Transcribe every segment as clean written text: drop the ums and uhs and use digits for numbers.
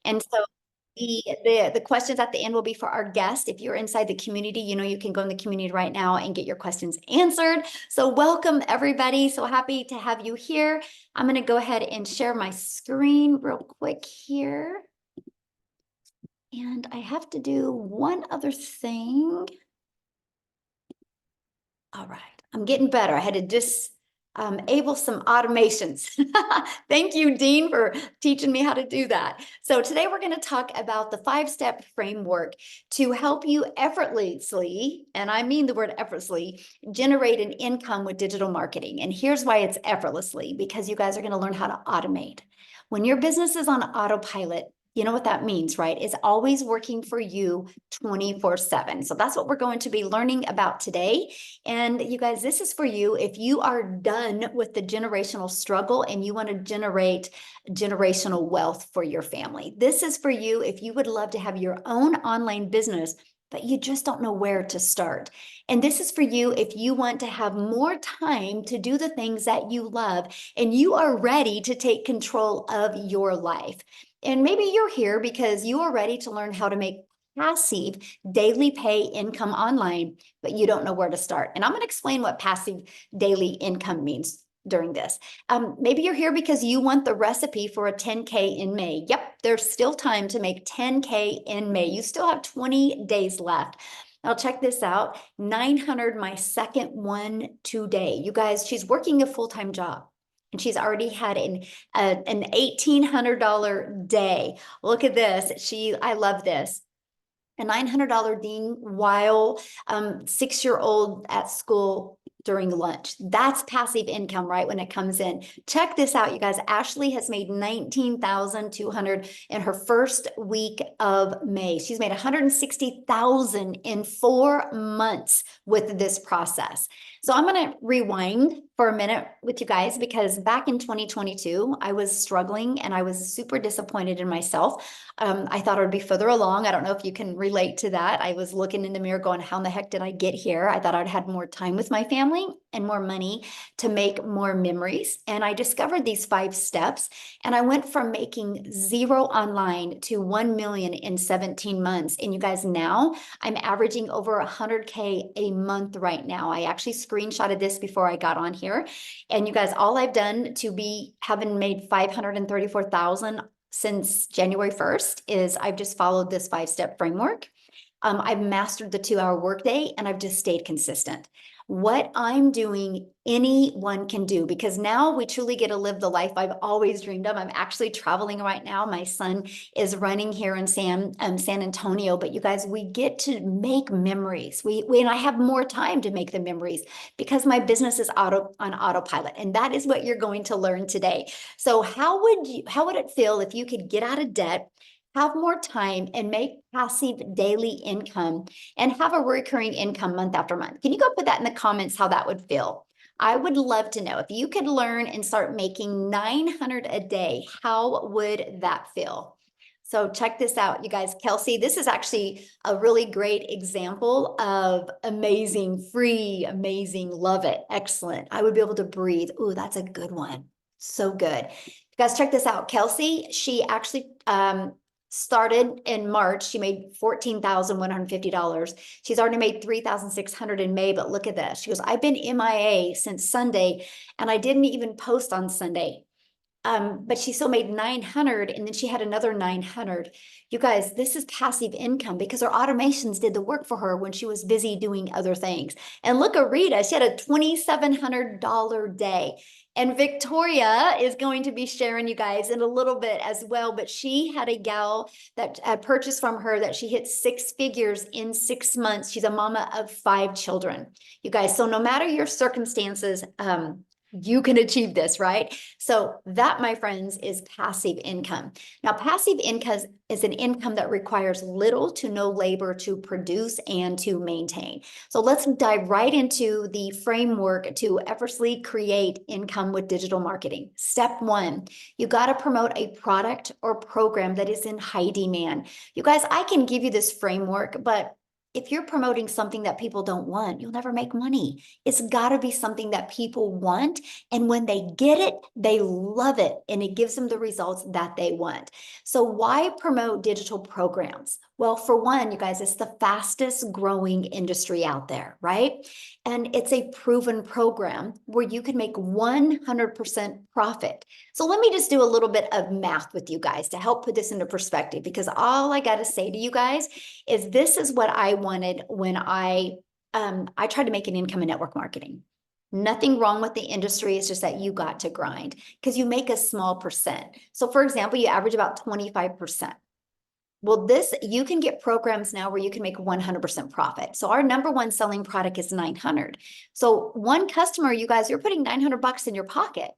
And so the questions at the end will be for our guest. If you're inside the community, you can go in the community right now and get your questions answered. So welcome everybody. So happy to have you here. I'm going to go ahead and share my screen real quick here. And I have to do one other thing. All right, I'm getting better. I had to disable some automations. Thank you, Dean, for teaching me how to do that. So today we're going to talk about the 5-step framework to help you effortlessly, and I mean the word effortlessly, generate an income with digital marketing. And here's why it's effortlessly, because you guys are going to learn how to automate. When your business is on autopilot, you know what that means, right? It's always working for you 24/7. So that's what we're going to be learning about today. And you guys, this is for you if you are done with the generational struggle and you want to generate generational wealth for your family. This is for you if you would love to have your own online business, but you just don't know where to start. And this is for you if you want to have more time to do the things that you love and you are ready to take control of your life. And maybe you're here because you are ready to learn how to make passive daily pay income online, but you don't know where to start. And I'm going to explain what passive daily income means during this. Maybe you're here because you want the recipe for a 10K in May. Yep, there's still time to make 10K in May. You still have 20 days left. Now check this out, 900, my second one today. You guys, she's working a full-time job. And she's already had an $1,800 day. Look at this. I love this. A $900 Dean while 6-year-old at school during lunch. That's passive income, right? When it comes in. Check this out, you guys. Ashley has made $19,200 in her first week of May. She's made $160,000 in 4 months with this process. So I'm going to rewind for a minute with you guys because back in 2022, I was struggling and I was super disappointed in myself. I thought I would be further along. I don't know if you can relate to that. I was looking in the mirror going, how in the heck did I get here? I thought I'd had more time with my family and more money to make more memories. And I discovered these 5 steps and I went from making 0 online to 1 million in 17 months. And you guys, now I'm averaging over 100K a month right now. I actually screenshotted this before I got on here. And you guys, all I've done to be having made 534,000 since January 1st is I've just followed this 5-step framework. I've mastered the 2-hour workday and I've just stayed consistent. What I'm doing, anyone can do, because now we truly get to live the life I've always dreamed of. I'm actually traveling right now. My son is running here in San Antonio, but you guys, we get to make memories. And I have more time to make the memories because my business is on autopilot. And that is what you're going to learn today. So how would it feel if you could get out of debt, have more time and make passive daily income and have a recurring income month after month? Can you go put that in the comments how that would feel? I would love to know if you could learn and start making 900 a day, how would that feel? So check this out, you guys. Kelsey, this is actually a really great example of amazing, free, amazing, love it, excellent. I would be able to breathe. Ooh, that's a good one. So good. You guys, check this out. Kelsey, she actually started in March. She made $14,150. She's already made $3,600 in May, but look at this. She goes, I've been MIA since Sunday and I didn't even post on Sunday. But she still made 900 and then she had another 900. You guys, this is passive income because her automations did the work for her when she was busy doing other things. And look at Rita, she had a $2,700 day. And Victoria is going to be sharing you guys in a little bit as well, but she had a gal that purchased from her that she hit 6 figures in 6 months. She's a mama of 5 children. You guys, so no matter your circumstances, you can achieve this, right? So that, my friends, is passive income. Now, passive income is an income that requires little to no labor to produce and to maintain. So let's dive right into the framework to effortlessly create income with digital marketing. Step 1, you got to promote a product or program that is in high demand. You guys, I can give you this framework, but if you're promoting something that people don't want, you'll never make money. It's got to be something that people want. And when they get it, they love it. And it gives them the results that they want. So why promote digital programs? Well, for one, you guys, it's the fastest growing industry out there, right? And it's a proven program where you can make 100% profit. So let me just do a little bit of math with you guys to help put this into perspective, because all I got to say to you guys is this is what I wanted when I tried to make an income in network marketing. Nothing wrong with the industry. It's just that you got to grind because you make a small percent. So for example, you average about 25%. Well, you can get programs now where you can make 100% profit. So our number one selling product is 900. So one customer, you guys, you're putting 900 bucks in your pocket.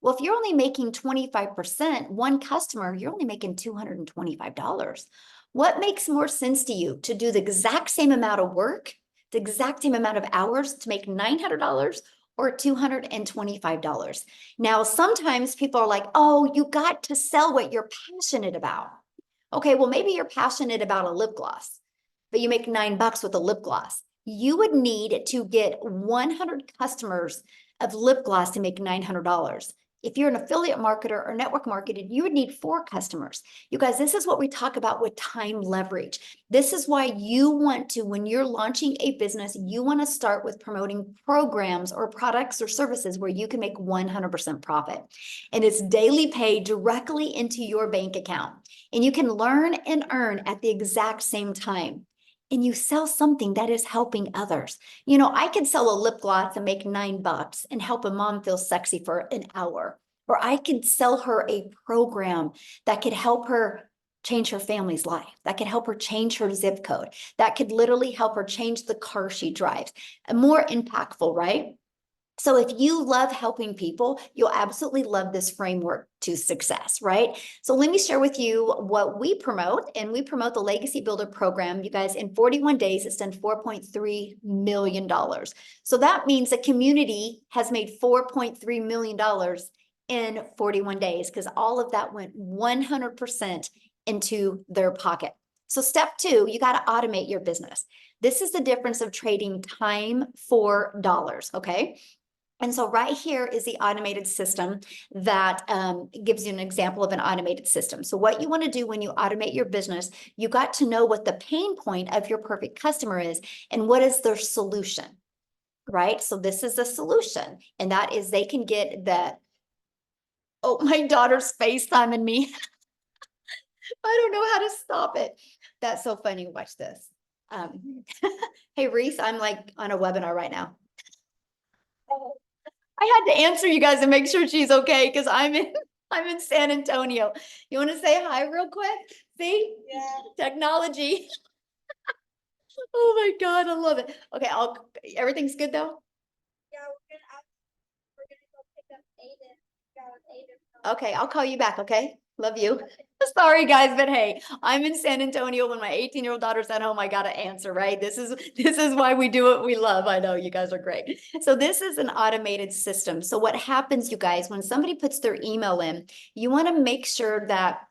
Well, if you're only making 25%, one customer, you're only making $225. What makes more sense to you, to do the exact same amount of work, the exact same amount of hours to make $900 or $225? Now, sometimes people are like, oh, you got to sell what you're passionate about. Okay, well, maybe you're passionate about a lip gloss, but you make $9 with a lip gloss. You would need to get 100 customers of lip gloss to make $900. If you're an affiliate marketer or network marketed, you would need 4 customers. You guys, this is what we talk about with time leverage. This is why you want to, when you're launching a business, you want to start with promoting programs or products or services where you can make 100% profit. And it's daily pay directly into your bank account. And you can learn and earn at the exact same time. And you sell something that is helping others. You know, I could sell a lip gloss and make $9 and help a mom feel sexy for an hour. Or I could sell her a program that could help her change her family's life, that could help her change her zip code, that could literally help her change the car she drives. More impactful, right? So if you love helping people, you'll absolutely love this framework to success, right? So let me share with you what we promote, and we promote the Legacy Builder program. You guys, in 41 days, it's done $4.3 million. So that means the community has made $4.3 million in 41 days because all of that went 100% into their pocket. So step 2, you got to automate your business. This is the difference of trading time for dollars, okay? And so right here is the automated system that gives you an example of an automated system. So what you want to do when you automate your business, you got to know what the pain point of your perfect customer is and what is their solution, right? So this is the solution, and that is they can get the, oh, my daughter's FaceTiming me. I don't know how to stop it. That's so funny. Watch this. Hey, Reese, I'm like on a webinar right now. I had to answer you guys and make sure she's okay because I'm in San Antonio. You want to say hi real quick? See? Yeah. Technology. Oh my God, I love it. Okay, everything's good though? Yeah, we're gonna go pick up Aiden. Okay, I'll call you back, okay? Love you. Sorry guys, but hey, I'm in San Antonio when my 18-year-old daughter's at home. I gotta answer, right? This is why we do what we love. I know you guys are great. So this is an automated system. So what happens, you guys, when somebody puts their email in, you want to make sure that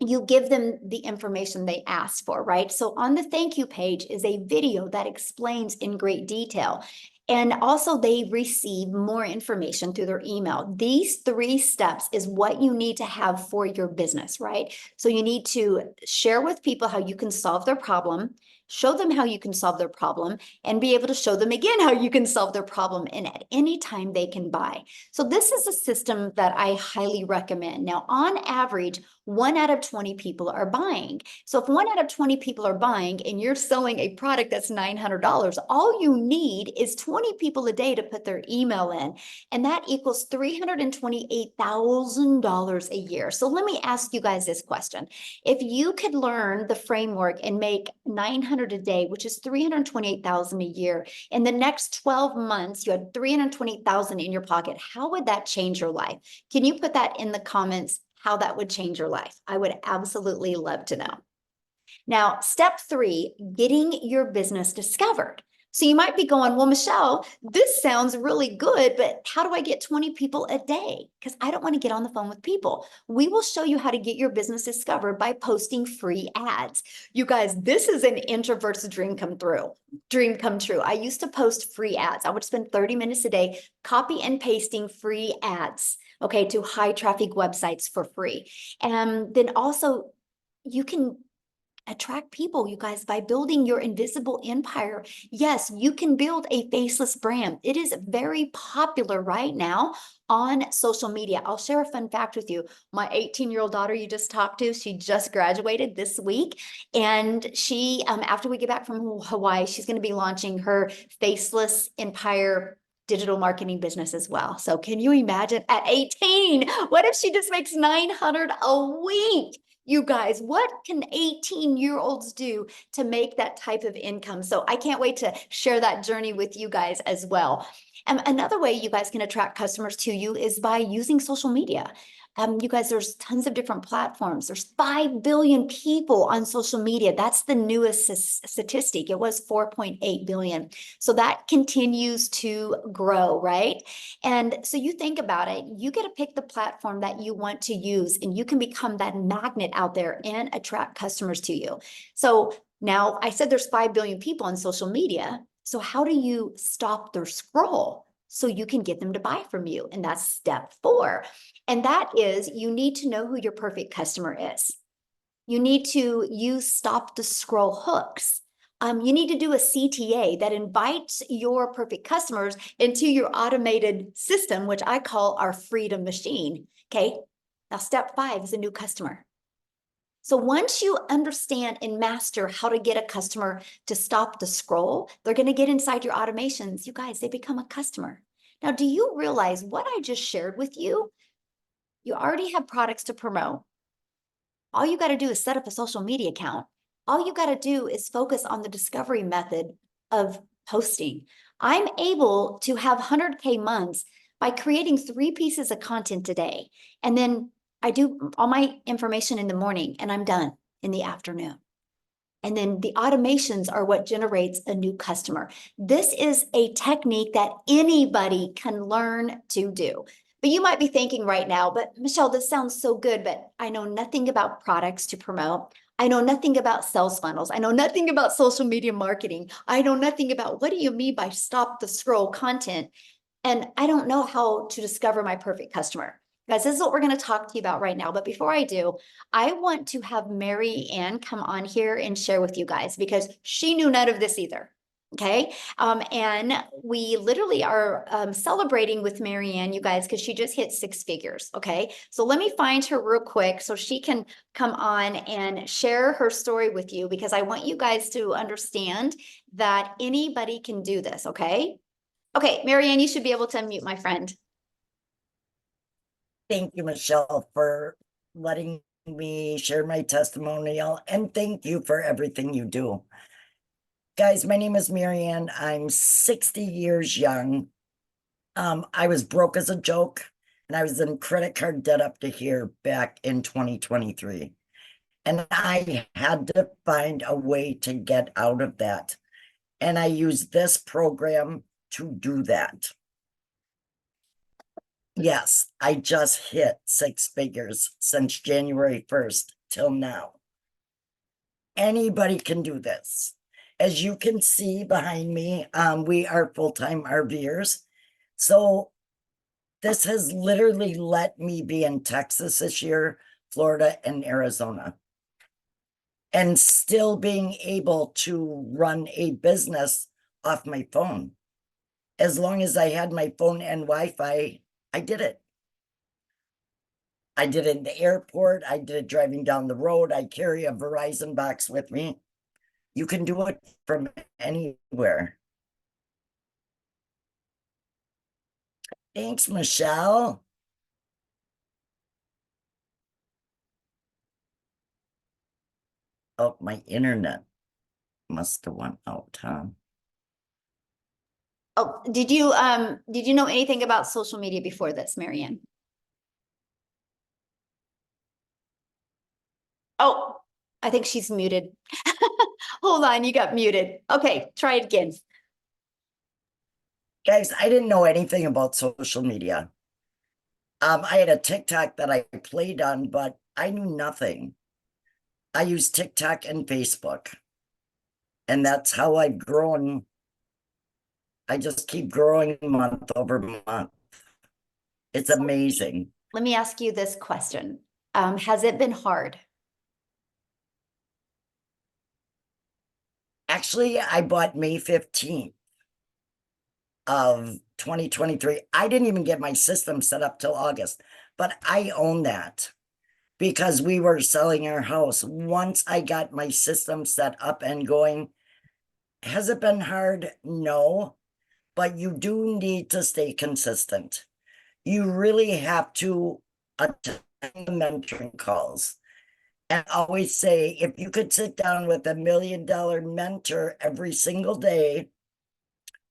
you give them the information they asked for, right? So on the thank you page is a video that explains in great detail. And also they receive more information through their email. These 3 steps is what you need to have for your business, right? So you need to share with people how you can solve their problem, show them how you can solve their problem, and be able to show them again how you can solve their problem, and at any time they can buy. So this is a system that I highly recommend. Now, on average, 1 out of 20 people are buying. So if 1 out of 20 people are buying and you're selling a product that's $900, all you need is 20 people a day to put their email in, and that equals $328,000 a year. So let me ask you guys this question. If you could learn the framework and make 900 a day, which is 328,000 a year, in the next 12 months, you had 320,000 in your pocket, how would that change your life? Can you put that in the comments, how that would change your life? I would absolutely love to know. Now, step 3, getting your business discovered. So you might be going, well, Michelle, this sounds really good, but how do I get 20 people a day? Because I don't want to get on the phone with people. We will show you how to get your business discovered by posting free ads. You guys, this is an introvert's dream come true. I used to post free ads. I would spend 30 minutes a day copy and pasting free ads, okay, to high traffic websites for free. And then also you can attract people, you guys, by building your invisible empire. Yes, you can build a faceless brand. It is very popular right now on social media. I'll share a fun fact with you. My 18-year-old daughter you just talked to, she just graduated this week. And she, after we get back from Hawaii, she's going to be launching her faceless empire digital marketing business as well. So can you imagine at 18, what if she just makes 900 a week? You guys, what can 18-year-olds do to make that type of income? So I can't wait to share that journey with you guys as well. And another way you guys can attract customers to you is by using social media. You guys, there's tons of different platforms. There's 5 billion people on social media. That's the newest statistic. It was 4.8 billion. So that continues to grow, right? And so you think about it, you get to pick the platform that you want to use, and you can become that magnet out there and attract customers to you. So now I said there's 5 billion people on social media. So how do you stop their scroll so you can get them to buy from you? And that's step 4. And that is, you need to know who your perfect customer is. You need to use stop the scroll hooks. You need to do a CTA that invites your perfect customers into your automated system, which I call our freedom machine. Okay. Now, step 5 is a new customer. So once you understand and master how to get a customer to stop the scroll, they're going to get inside your automations. You guys, they become a customer. Now, do you realize what I just shared with you? You already have products to promote. All you got to do is set up a social media account. All you got to do is focus on the discovery method of posting. I'm able to have 100K months by creating 3 pieces of content a day. And then I do all my information in the morning and I'm done in the afternoon. And then the automations are what generates a new customer. This is a technique that anybody can learn to do. But you might be thinking right now, but Michelle, this sounds so good, but I know nothing about products to promote. I know nothing about sales funnels. I know nothing about social media marketing. I know nothing about what do you mean by stop the scroll content? And I don't know how to discover my perfect customer. Guys, this is what we're going to talk to you about right now. But before I do, I want to have Mary Ann come on here and share with you guys because she knew none of this either. Okay. And we literally are celebrating with Mary Ann, you guys, because she just hit 6 figures. Okay. So let me find her real quick so she can come on and share her story with you because I want you guys to understand that anybody can do this. Okay. Okay, Marianne, you should be able to unmute, my friend. Thank you, Michelle, for letting me share my testimonial, and thank you for everything you do. Guys, my name is Marianne. I'm 60 years young. I was broke as a joke, and I was in credit card debt up to here back in 2023. And I had to find a way to get out of that. And I used this program to do that. Yes, I just hit 6 figures since January 1st till now. Anybody can do this. As you can see behind me, we are full-time RVers. So this has literally let me be in Texas this year, Florida, and Arizona. And still being able to run a business off my phone. As long as I had my phone and Wi-Fi, I did it. I did it in the airport. I did it driving down the road. I carry a Verizon box with me. You can do it from anywhere. Thanks, Michelle. Oh, my internet must have went out, huh? Oh, did you know anything about social media before this, Marianne? Oh, I think she's muted. Hold on, you got muted. Okay, try it again. Guys, I didn't know anything about social media. I had a TikTok that I played on, but I knew nothing. I use TikTok and Facebook, and that's how I've grown. I just keep growing month over month. It's So amazing. let me ask you this question. Has it been hard? Actually, I bought May 15th of 2023. I didn't even get my system set up till August, but I own that because we were selling our house. Once I got my system set up and going, has it been hard? No, but you do need to stay consistent. You really have to attend the mentoring calls. And always say, if you could sit down with $1 million mentor every single day,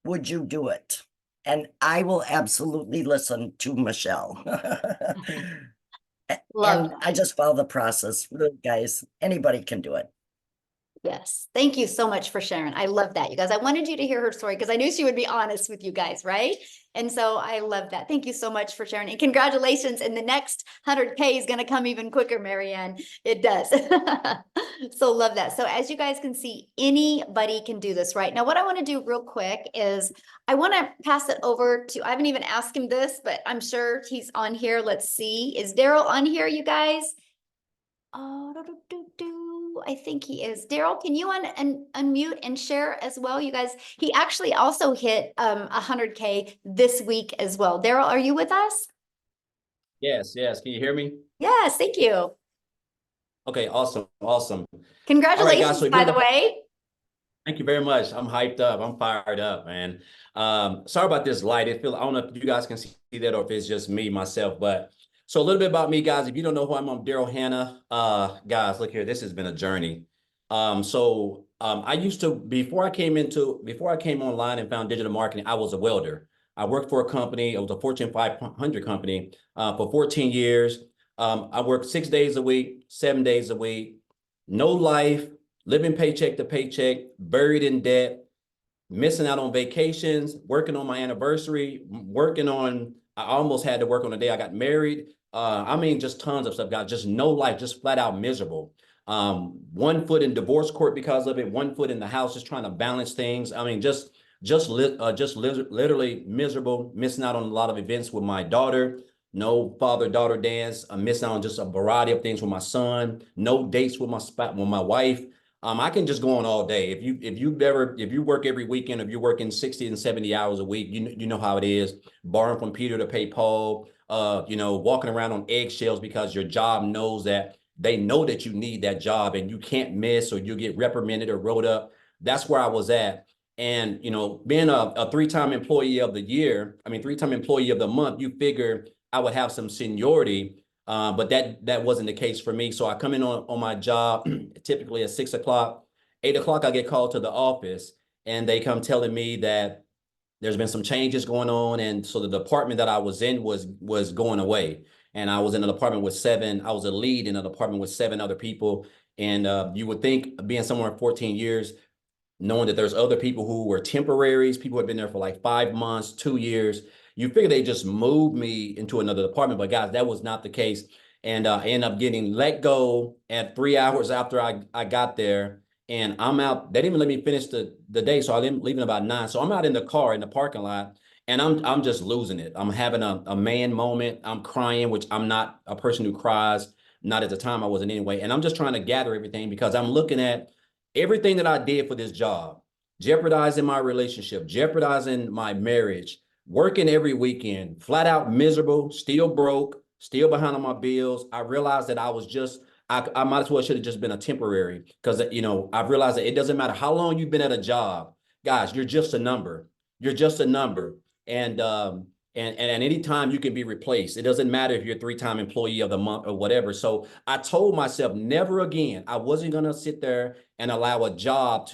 would you do it? And I will absolutely listen to Michelle. Love And that. I just follow the process. Really, guys, anybody can do it. Yes. Thank you so much for sharing. I love that, you guys. I wanted you to hear her story because I knew she would be honest with you guys, right? And so I love that. Thank you so much for sharing. And congratulations. And the next 100K is going to come even quicker, Marianne. It does. So love that. So as you guys can see, anybody can do this, right? Now, what I want to do real quick is I want to pass it over to, I haven't even asked him this, but I'm sure he's on here. Let's see. Is Daryl on here, you guys? Oh, I think he is. Daryl, can you unmute and share as well, you guys? He actually also hit 100K this week as well. Daryl, are you with us? Yes, yes. Can you hear me? Yes, thank you. Okay, awesome, awesome. All right, guys. Congratulations, So if by you're the way. thank you very much. I'm hyped up. I'm fired up, man. Sorry about this light. I don't know if you guys can see that or if it's just me, myself, but so a little bit about me, guys. If you don't know who I'm Daryl Hannah. Guys, look here. This has been a journey. I used to, before I came online and found digital marketing, I was a welder. I worked for a company. It was a Fortune 500 company for 14 years. I worked 6 days a week, 7 days a week, no life, living paycheck to paycheck, buried in debt, missing out on vacations, working on my anniversary, I almost had to work on the day I got married. I mean, just tons of stuff, guys, just no life, just flat out miserable. 1 foot in divorce court because of it, 1 foot in the house, just trying to balance things. I mean, literally miserable, missing out on a lot of events with my daughter. No father-daughter dance. I'm missing out on just a variety of things with my son. No dates with my wife. I can just go on all day. If you work every weekend, if you're working 60 and 70 hours a week, you know how it is. Borrowing from Peter to pay Paul, walking around on eggshells because your job knows that they know that you need that job and you can't miss or you get reprimanded or wrote up. That's where I was at. And being a three-time employee of the year, I mean three-time employee of the month, you figure I would have some seniority. But that wasn't the case for me. So I come in on my job typically at 6 o'clock, 8 o'clock, I get called to the office and they come telling me that there's been some changes going on. And so the department that I was in was going away. And I was in an apartment with I was a lead in an apartment with 7 other people. And you would think being somewhere 14 years, knowing that there's other people who were temporaries, people who had been there for like 5 months, 2 years. You figure they just moved me into another department, but guys, that was not the case. And I ended up getting let go at 3 hours after I got there. And I'm out. They didn't even let me finish the day, so I didn't leave about 9. So I'm out in the car in the parking lot, and I'm just losing it. I'm having a man moment. I'm crying, which I'm not a person who cries. Not at the time I wasn't anyway. And I'm just trying to gather everything because I'm looking at everything that I did for this job, jeopardizing my relationship, jeopardizing my marriage, working every weekend, flat out miserable, still broke, still behind on my bills. I realized that I might as well should have just been a temporary because, I've realized that it doesn't matter how long you've been at a job, guys, you're just a number. You're just a number. And at any time you can be replaced. It doesn't matter if you're a three-time employee of the month or whatever. So I told myself never again. I wasn't going to sit there and allow a job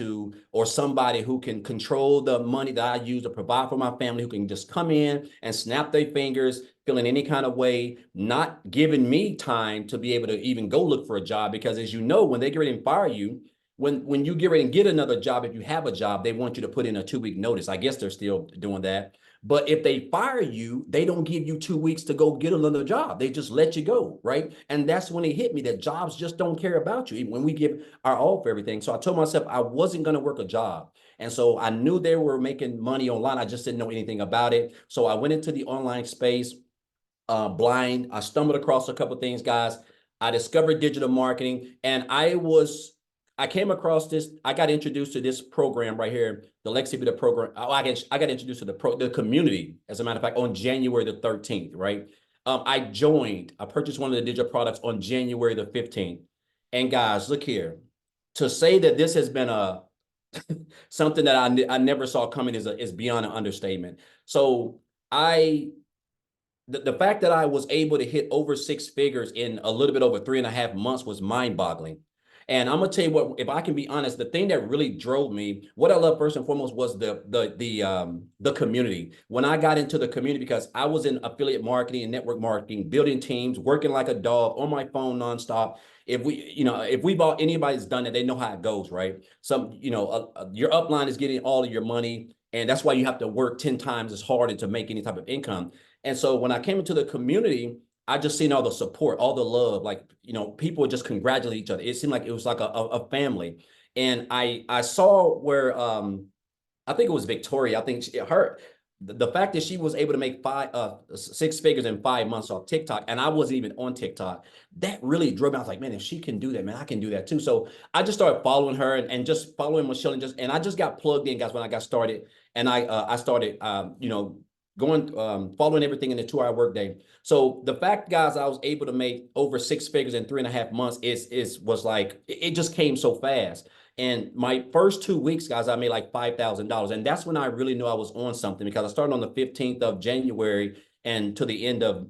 or somebody who can control the money that I use to provide for my family, who can just come in and snap their fingers, feeling any kind of way, not giving me time to be able to even go look for a job. Because as you know, when they get ready and fire you, when you get ready and get another job, if you have a job, they want you to put in a 2-week notice. I guess they're still doing that. But if they fire you, they don't give you 2 weeks to go get another job. They just let you go, right? And that's when it hit me that jobs just don't care about you, even when we give our all for everything. So I told myself I wasn't going to work a job. And so I knew they were making money online. I just didn't know anything about it. So I went into the online space blind. I stumbled across a couple of things, guys. I discovered digital marketing, and I came across this. I got introduced to this program right here, the Lexi Beta program. I got introduced to the community, as a matter of fact, on January the 13th, right? I purchased one of the digital products on January the 15th. And guys, look here. To say that this has been a something that I never saw coming is beyond an understatement. So I the fact that I was able to hit over 6 figures in a little bit over 3.5 months was mind-boggling. And I'm gonna tell you what, if I can be honest, the thing that really drove me, what I love first and foremost was the community. When I got into the community, because I was in affiliate marketing and network marketing, building teams, working like a dog on my phone nonstop. If anybody's done it, they know how it goes, right? Your upline is getting all of your money, and that's why you have to work 10 times as hard to make any type of income. And so when I came into the community, I just seen all the support, all the love, like, people would just congratulate each other. It seemed like it was like a family. And I saw where, I think it was Victoria. I think the fact that she was able to make 6 figures in 5 months off TikTok, and I wasn't even on TikTok, that really drove me. I was like, man, if she can do that, man, I can do that too. So I just started following her and just following Michelle, and I just got plugged in, guys, when I got started. And I started, following everything in the 2-hour workday. So the fact, guys, I was able to make over 6 figures in 3.5 months was like, it just came so fast. And my first 2 weeks, guys, I made like $5,000. And that's when I really knew I was on something, because I started on the 15th of January, and to the end of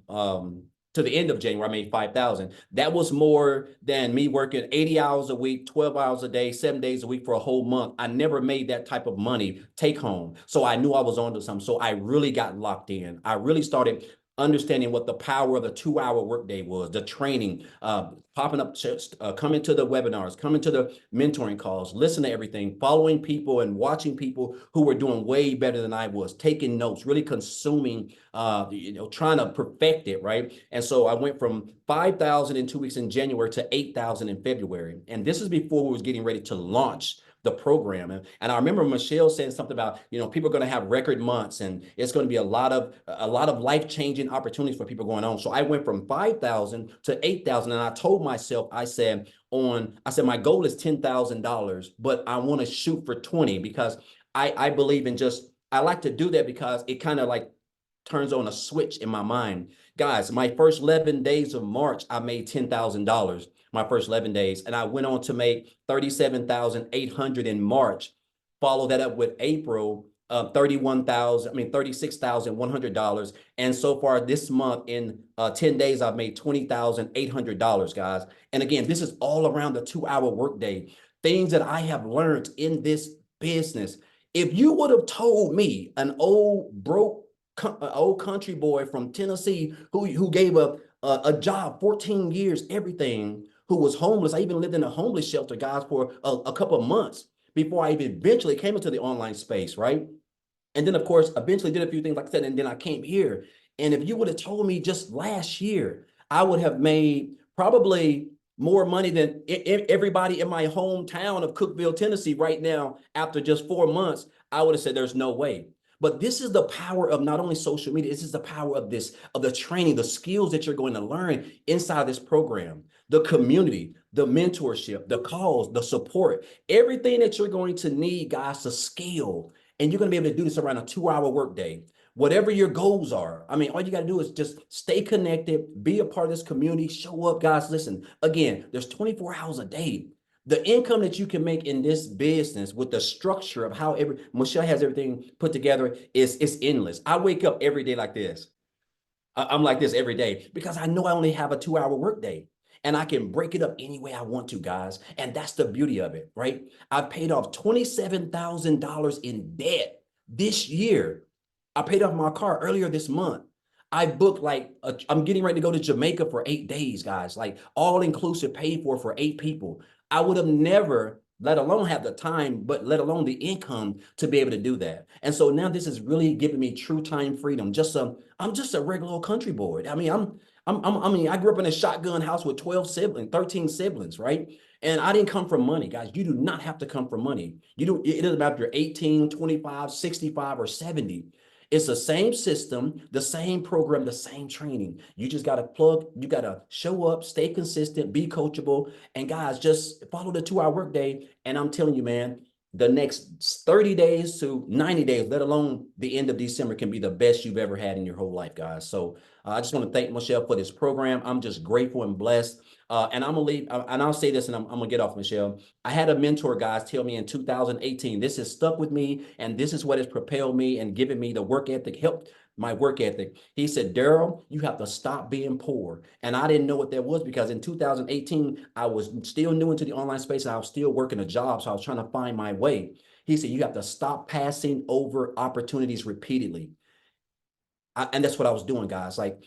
January, I made 5,000. That was more than me working 80 hours a week, 12 hours a day, 7 days a week for a whole month. I never made that type of money take home. So I knew I was onto something. So I really got locked in. I really started understanding what the power of the 2-hour workday was, the training, popping up, coming to the webinars, coming to the mentoring calls, listen to everything, following people and watching people who were doing way better than I was, taking notes, really consuming, trying to perfect it, right? And so I went from 5,000 in 2 weeks in January to 8,000 in February. And this is before we was getting ready to launch the program. And I remember Michelle saying something about, people are going to have record months, and it's going to be a lot of life-changing opportunities for people going on. So I went from 5,000 to 8,000. And I told myself, I said, my goal is $10,000, but I want to shoot for 20, because I believe in I like to do that because it kind of like turns on a switch in my mind. Guys, my first 11 days of March, I made $10,000. My first 11 days. And I went on to make 37,800 in March. Follow that up with April, $36,100. And so far this month, in 10 days, I've made $20,800, guys. And again, this is all around the 2-hour workday. Things that I have learned in this business. If you would have told me, an old country boy from Tennessee who gave a job, 14 years, everything, who was homeless. I even lived in a homeless shelter, guys, for a couple of months before I even eventually came into the online space, right? And then, of course, eventually did a few things, like I said, and then I came here. And if you would have told me just last year, I would have made probably more money than everybody in my hometown of Cookeville, Tennessee right now. After just 4 months, I would have said there's no way. But this is the power of not only social media, this is the power of the training, the skills that you're going to learn inside this program, the community, the mentorship, the calls, the support, everything that you're going to need, guys, to scale. And you're going to be able to do this around a 2-hour workday. Whatever your goals are. I mean, all you got to do is just stay connected, be a part of this community, show up, guys. Listen, again, there's 24 hours a day. The income that you can make in this business with the structure of how Michelle has everything put together is endless. I wake up every day like this. I'm like this every day because I know I only have a 2-hour workday, and I can break it up any way I want to, guys. And that's the beauty of it, right? I've paid off $27,000 in debt this year. I paid off my car earlier this month. I booked I'm getting ready to go to Jamaica for 8 days, guys, like all inclusive, paid for 8 people. I would have never let alone have the time, but let alone the income to be able to do that. And so now this is really giving me true time freedom. I'm just a regular old country boy. I mean, I mean, I grew up in a shotgun house with 12 siblings, 13 siblings, right? And I didn't come from money, guys. You do not have to come from money. It doesn't matter if you're 18, 25, 65, or 70. It's the same system, the same program, the same training. You just got to you got to show up, stay consistent, be coachable. And guys, just follow the 2-hour workday. And I'm telling you, man, the next 30 days to 90 days, let alone the end of December, can be the best you've ever had in your whole life, guys. So I just want to thank Michelle for this program. I'm just grateful and blessed. And I'm gonna leave, and I'll say this, and I'm gonna get off, Michelle. I had a mentor, guys, tell me in 2018, this has stuck with me, and this is what has propelled me and given me the work ethic, helped my work ethic. He said, Daryl, you have to stop being poor. And I didn't know what that was, because in 2018, I was still new into the online space, and I was still working a job, so I was trying to find my way. He said, you have to stop passing over opportunities repeatedly. And that's what I was doing, guys. Like,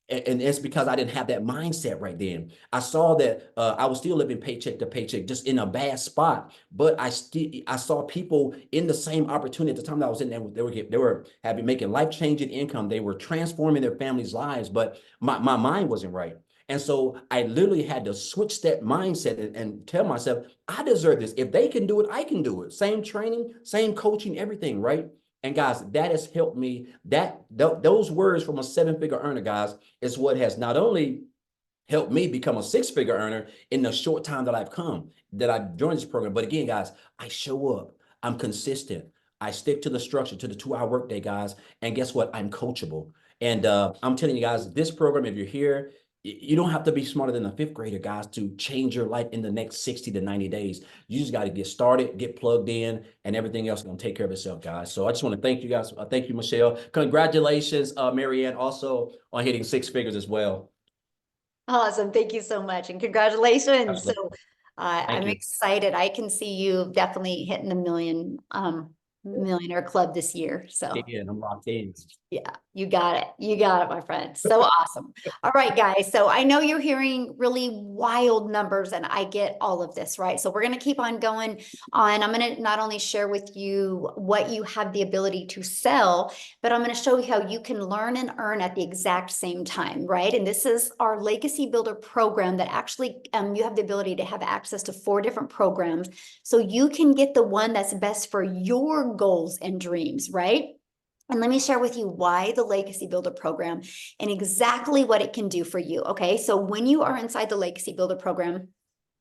and it's because I didn't have that mindset right then. I saw that I was still living paycheck to paycheck, just in a bad spot. But I saw people in the same opportunity at the time that I was in there. They were having making life-changing income. They were transforming their families' lives, but my mind wasn't right. And so I literally had to switch that mindset and tell myself, I deserve this. If they can do it, I can do it. Same training, same coaching, everything, right? And guys, that has helped me. Those words from a 7-figure earner, guys, is what has not only helped me become a 6-figure earner in the short time that I've joined this program. But again, guys, I show up. I'm consistent. I stick to the structure, to the 2-hour workday, guys. And guess what? I'm coachable. And I'm telling you guys, this program, if you're here, you don't have to be smarter than a 5th grader, guys, to change your life in the next 60 to 90 days. You just got to get started, get plugged in, and everything else is going to take care of itself, guys. So I just want to thank you guys. Thank you, Michelle. Congratulations, Marianne, also on hitting 6 figures as well. Awesome. Thank you so much. And congratulations. Absolutely. So Thank I'm you. excited. I can see you definitely hitting the millionaire club this year. So Yeah, I'm locked in. yeah, you got it. You got it, my friend. So awesome. All right, guys. So I know you're hearing really wild numbers, and I get all of this, right? So we're going to keep on going on. I'm going to not only share with you what you have the ability to sell, but I'm going to show you how you can learn and earn at the exact same time, right? And this is our Legacy Builder program that actually you have the ability to have access to 4 different programs, so you can get the one that's best for your goals and dreams, right? And let me share with you why the Legacy Builder program and exactly what it can do for you. Okay, so when you are inside the Legacy Builder program,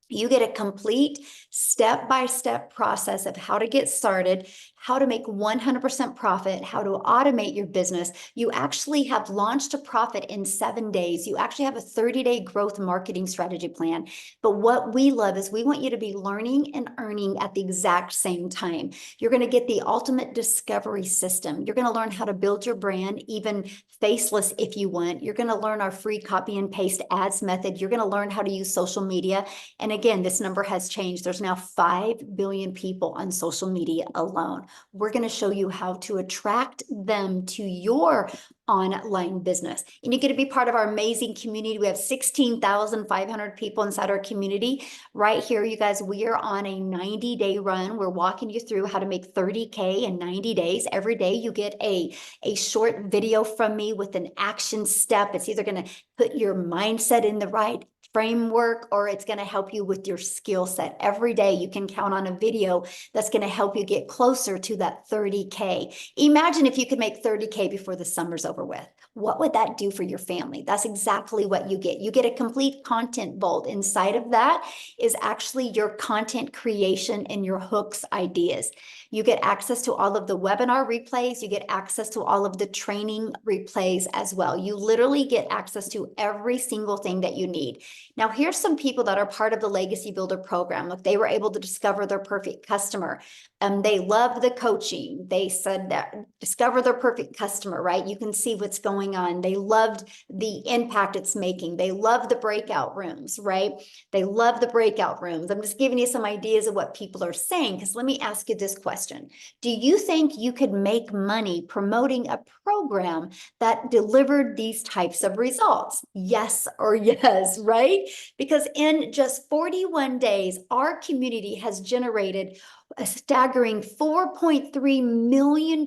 you get a complete step-by-step process of how to get started, how to make 100% profit, how to automate your business. You actually have launched a profit in 7 days. You actually have a 30-day growth marketing strategy plan. But what we love is we want you to be learning and earning at the exact same time. You're going to get the ultimate discovery system. You're going to learn how to build your brand, even faceless if you want. You're going to learn our free copy and paste ads method. You're going to learn how to use social media. And again, this number has changed. There's now 5 billion people on social media alone. We're going to show you how to attract them to your online business. And you get to be part of our amazing community. We have 16,500 people inside our community. Right here, you guys, we are on a 90-day run. We're walking you through how to make 30K in 90 days. Every day you get a short video from me with an action step. It's either going to put your mindset in the right framework, or it's going to help you with your skill set. Every day you can count on a video that's going to help you get closer to that 30K. Imagine if you could make 30K before the summer's over with. What would that do for your family? That's exactly what you get. You get a complete content vault. Inside of that is actually your content creation and your hooks ideas. You get access to all of the webinar replays. You get access to all of the training replays as well. You literally get access to every single thing that you need. Now, here's some people that are part of the Legacy Builder program. Look, they were able to discover their perfect customer. They loved the coaching. They said that discover their perfect customer, right? You can see what's going on. They loved the impact it's making. They love the breakout rooms, right? They love the breakout rooms. I'm just giving you some ideas of what people are saying, because let me ask you this question. Do you think you could make money promoting a program that delivered these types of results? Yes or yes, right? right? Because in just 41 days, our community has generated a staggering $4.3 million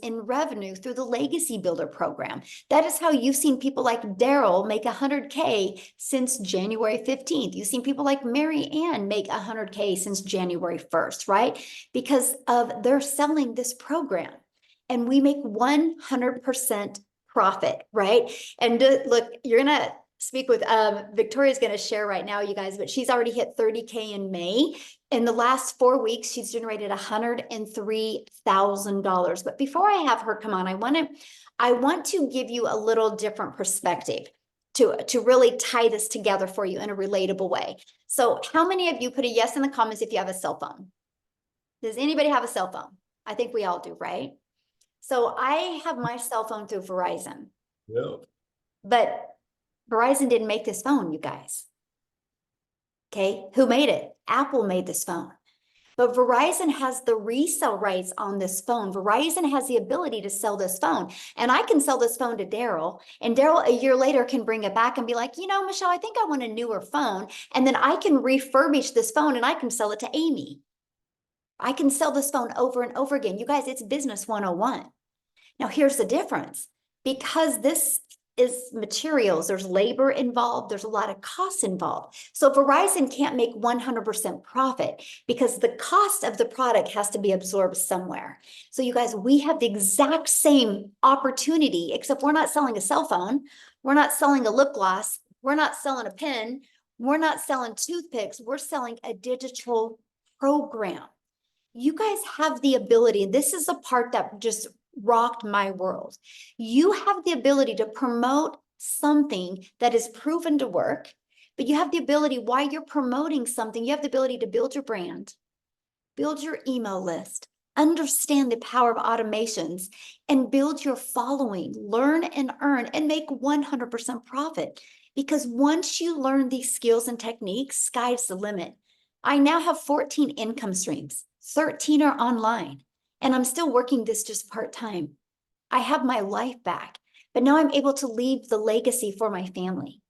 in revenue through the Legacy Builder program. That is how you've seen people like Daryl make 100K since January 15th. You've seen people like Mary Ann make 100K since January 1st, right? Because of they're selling this program. And we make 100% profit, right? And look, you're gonna speak with Victoria's gonna share right now, you guys, but she's already hit 30K in May. In the last 4 weeks, she's generated $103,000. But before I have her come on, I want to give you a little different perspective to really tie this together for you in a relatable way. So how many of you put a yes in the comments if you have a cell phone? Does anybody have a cell phone? I think we all do, right? So I have my cell phone through Verizon. Yeah. But Verizon didn't make this phone, you guys. Okay, who made it? Apple made this phone. But Verizon has the resale rights on this phone. Verizon has the ability to sell this phone. And I can sell this phone to Daryl. And Daryl a year later can bring it back and be like, you know, Michelle, I think I want a newer phone. And then I can refurbish this phone and I can sell it to Amy. I can sell this phone over and over again. You guys, it's business 101. Now, here's the difference. Because this is materials, there's labor involved, there's a lot of costs involved. So Verizon can't make 100% profit because the cost of the product has to be absorbed somewhere. So you guys, we have the exact same opportunity, except we're not selling a cell phone. We're not selling a lip gloss. We're not selling a pen. We're not selling toothpicks. We're selling a digital program. You guys have the ability, and this is the part that just rocked my world. You have the ability to promote something that is proven to work, but you have the ability, while you're promoting something, you have the ability to build your brand, build your email list, understand the power of automations, and build your following, learn and earn, and make 100% profit. Because once you learn these skills and techniques, sky's the limit. I now have 14 income streams. 13 are online, and I'm still working this just part-time. I have my life back, but now I'm able to leave the legacy for my family.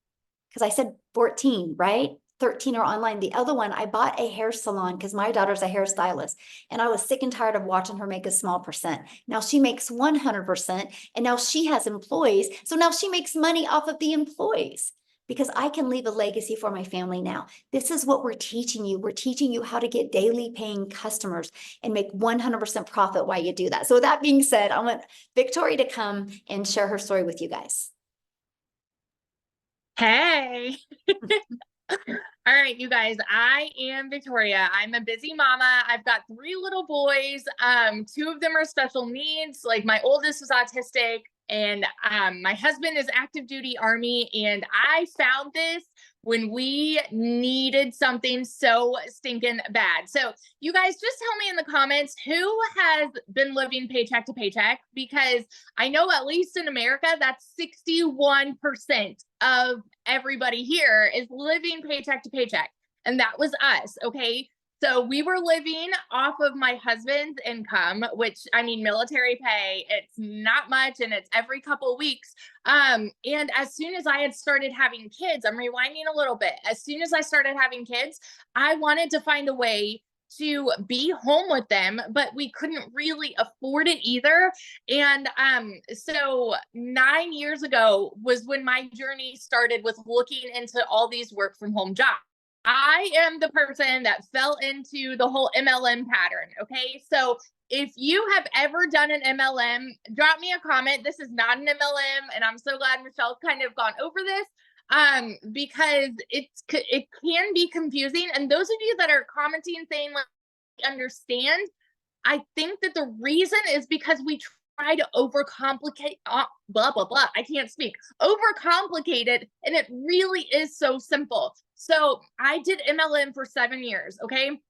Because I said 14, right? 13 are online. The other one, I bought a hair salon because my daughter's a hairstylist, and I was sick and tired of watching her make a small percent. Now she makes 100%, and now she has employees. So now she makes money off of the employees. Because I can leave a legacy for my family now. This is what we're teaching you. We're teaching you how to get daily paying customers and make 100% profit while you do that. So with that being said, I want Victoria to come and share her story with you guys. Hey. All right, you guys, I am Victoria. I'm a busy mama. I've got 3 little boys. 2 of them are special needs. Like my oldest is autistic, and my husband is active duty Army. And I found this when we needed something so stinking bad. So you guys just tell me in the comments who has been living paycheck to paycheck, because I know at least in America, that's 61% of everybody here is living paycheck to paycheck. And that was us. Okay. So we were living off of my husband's income, which, I mean, military pay, it's not much, and it's every couple of weeks. And as soon as I had started having kids, I'm rewinding a little bit. As soon as I started having kids, I wanted to find a way to be home with them, but we couldn't really afford it either. And so 9 years ago was when my journey started with looking into all these work from home jobs. I am the person that fell into the whole MLM pattern. Okay. So if you have ever done an MLM, drop me a comment. This is not an MLM. And I'm so glad Michelle's kind of gone over this. Because it can be confusing. And those of you that are commenting saying like understand, I think that the reason is because we try to overcomplicate blah blah blah. I can't speak. Overcomplicate it, and it really is so simple. So I did MLM for 7 years. Okay.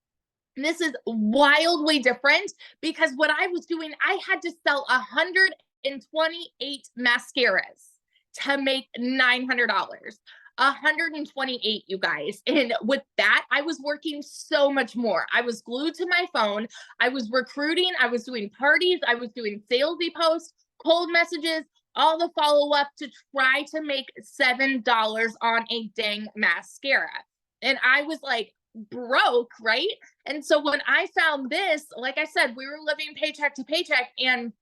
And this is wildly different because what I was doing, I had to sell 128 mascaras to make $900. 128, you guys. And with that, I was working so much more. I was glued to my phone. I was recruiting. I was doing parties. I was doing salesy posts, cold messages, all the follow-up to try to make $7 on a dang mascara. And I was like broke, right? And so when I found this, like I said, we were living paycheck to paycheck, and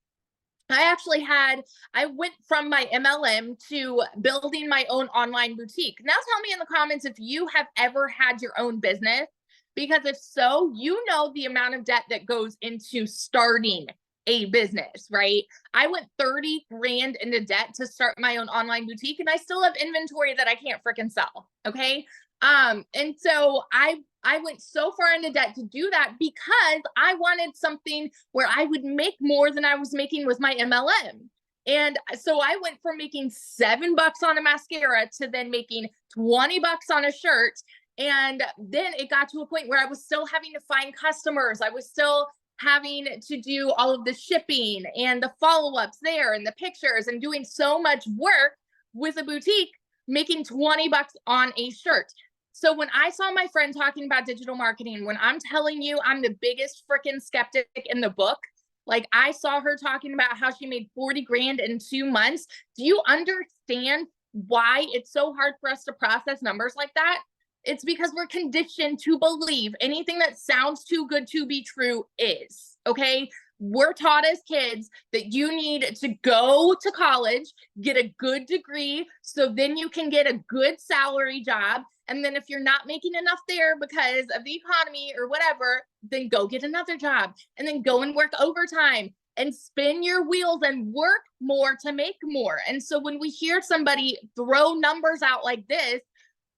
I went from my MLM to building my own online boutique. Now tell me in the comments if you have ever had your own business, because if so, you know the amount of debt that goes into starting a business, right? I went 30 grand into debt to start my own online boutique, and I still have inventory that I can't freaking sell. Okay. And so I went so far into debt to do that because I wanted something where I would make more than I was making with my MLM. And so I went from making $7 on a mascara to then making $20 on a shirt. And then it got to a point where I was still having to find customers. I was still having to do all of the shipping and the follow-ups there and the pictures, and doing so much work with a boutique, making $20 on a shirt. So when I saw my friend talking about digital marketing, when I'm telling you I'm the biggest freaking skeptic in the book, like I saw her talking about how she made 40 grand in 2 months. Do you understand why it's so hard for us to process numbers like that? It's because we're conditioned to believe anything that sounds too good to be true is, okay? We're taught as kids that you need to go to college, get a good degree, so then you can get a good salary job. And then if you're not making enough there because of the economy or whatever, then go get another job, and then go and work overtime and spin your wheels and work more to make more. And so when we hear somebody throw numbers out like this,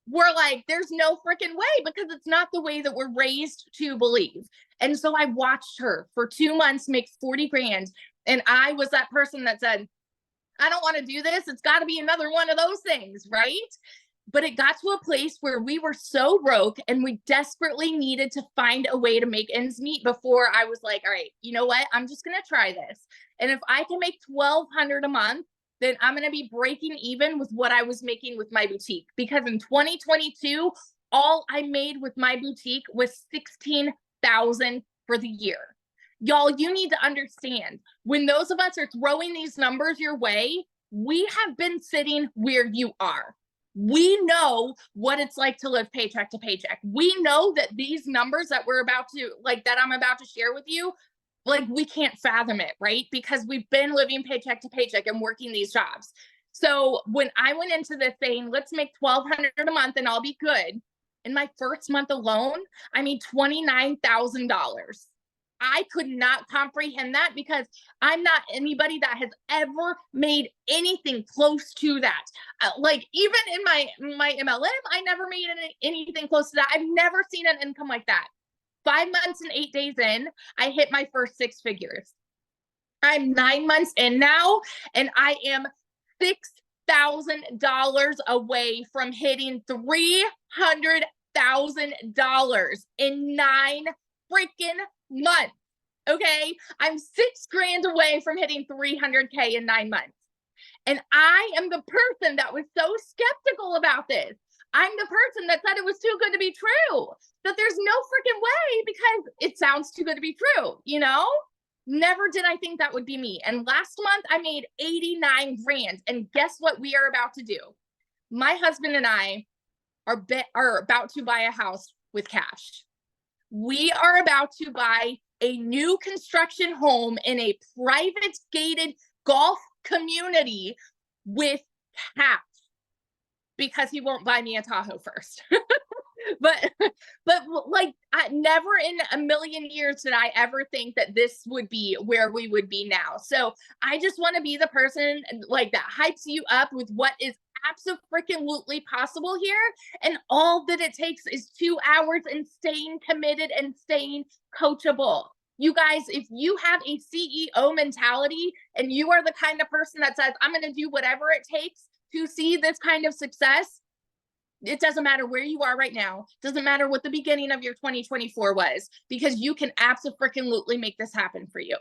we're like, there's no freaking way, because it's not the way that we're raised to believe. And so I watched her for 2 months make 40 grand. And I was that person that said, I don't want to do this. It's got to be another one of those things, right? But it got to a place where we were so broke and we desperately needed to find a way to make ends meet before I was like, all right, you know what? I'm just going to try this. And if I can make $1,200 a month, then I'm going to be breaking even with what I was making with my boutique. Because in 2022, all I made with my boutique was $16,000 for the year. Y'all, you need to understand, when those of us are throwing these numbers your way, we have been sitting where you are. We know what it's like to live paycheck to paycheck. We know that these numbers that I'm about to share with you, like, we can't fathom it, right? Because we've been living paycheck to paycheck and working these jobs. So when I went into this saying, let's make $1,200 a month and I'll be good, in my first month alone, I made $29,000. I could not comprehend that, because I'm not anybody that has ever made anything close to that. Like, even in my MLM, I never made anything close to that. I've never seen an income like that. 5 months and 8 days in, I hit my first 6 figures. I'm 9 months in now, and I am $6,000 away from hitting $300,000 in 9 freaking months. Okay. I'm 6 grand away from hitting 300K in 9 months. And I am the person that was so skeptical about this. I'm the person that said it was too good to be true, that there's no freaking way because it sounds too good to be true, you know? Never did I think that would be me. And last month I made 89 grand. And guess what we are about to do? My husband and I are about to buy a house with cash. We are about to buy a new construction home in a private gated golf community with cash, because he won't buy me a Tahoe first. but like, never in a million years did I ever think that this would be where we would be now. So I just want to be the person like that hypes you up with what is absolutely possible here. And all that it takes is 2 hours and staying committed and staying coachable. You guys, if you have a CEO mentality and you are the kind of person that says, I'm going to do whatever it takes to see this kind of success, it doesn't matter where you are right now. Doesn't matter what the beginning of your 2024 was, because you can absolutely make this happen for you.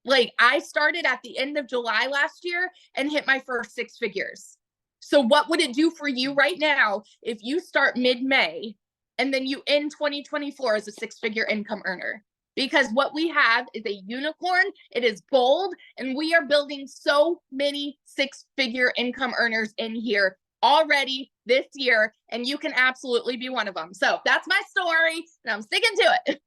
Like, I started at the end of July last year and hit my first 6 figures. So what would it do for you right now if you start mid-May and then you end 2024 as a 6-figure income earner? because what we have is a unicorn. It is gold, and we are building so many six-figure income earners in here already this year, and you can absolutely be one of them. So that's my story, and I'm sticking to it.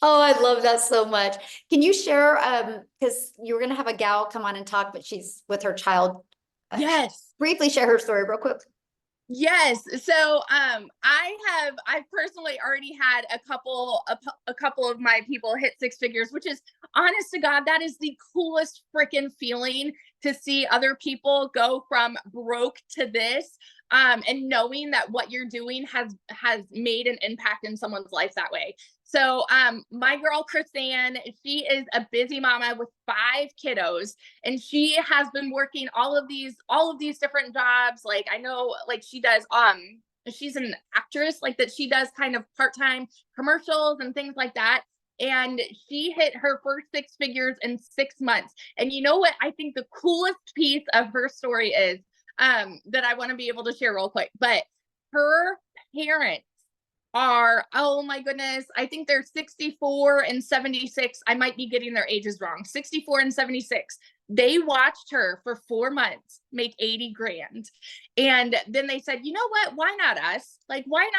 Oh, I love that so much. Can you share, because you were gonna have a gal come on and talk, but she's with her child. Yes. Briefly share her story real quick. Yes. So I personally already had a couple of my people hit six figures, which is, honest to God, that is the coolest freaking feeling, to see other people go from broke to this. And knowing that what you're doing has made an impact in someone's life that way. So my girl Chrisanne, she is a busy mama with 5 kiddos, and she has been working all of these different jobs. Like, I know, like, she does she's an actress, like, that she does kind of part-time commercials and things like that. And she hit her first 6 figures in 6 months. And you know what I think the coolest piece of her story is, that I want to be able to share real quick, but her parents are, oh my goodness, I think they're 64 and 76. I might be getting their ages wrong. 64 and 76. They watched her for 4 months make 80 grand. And then they said, you know what? Why not us? Like, why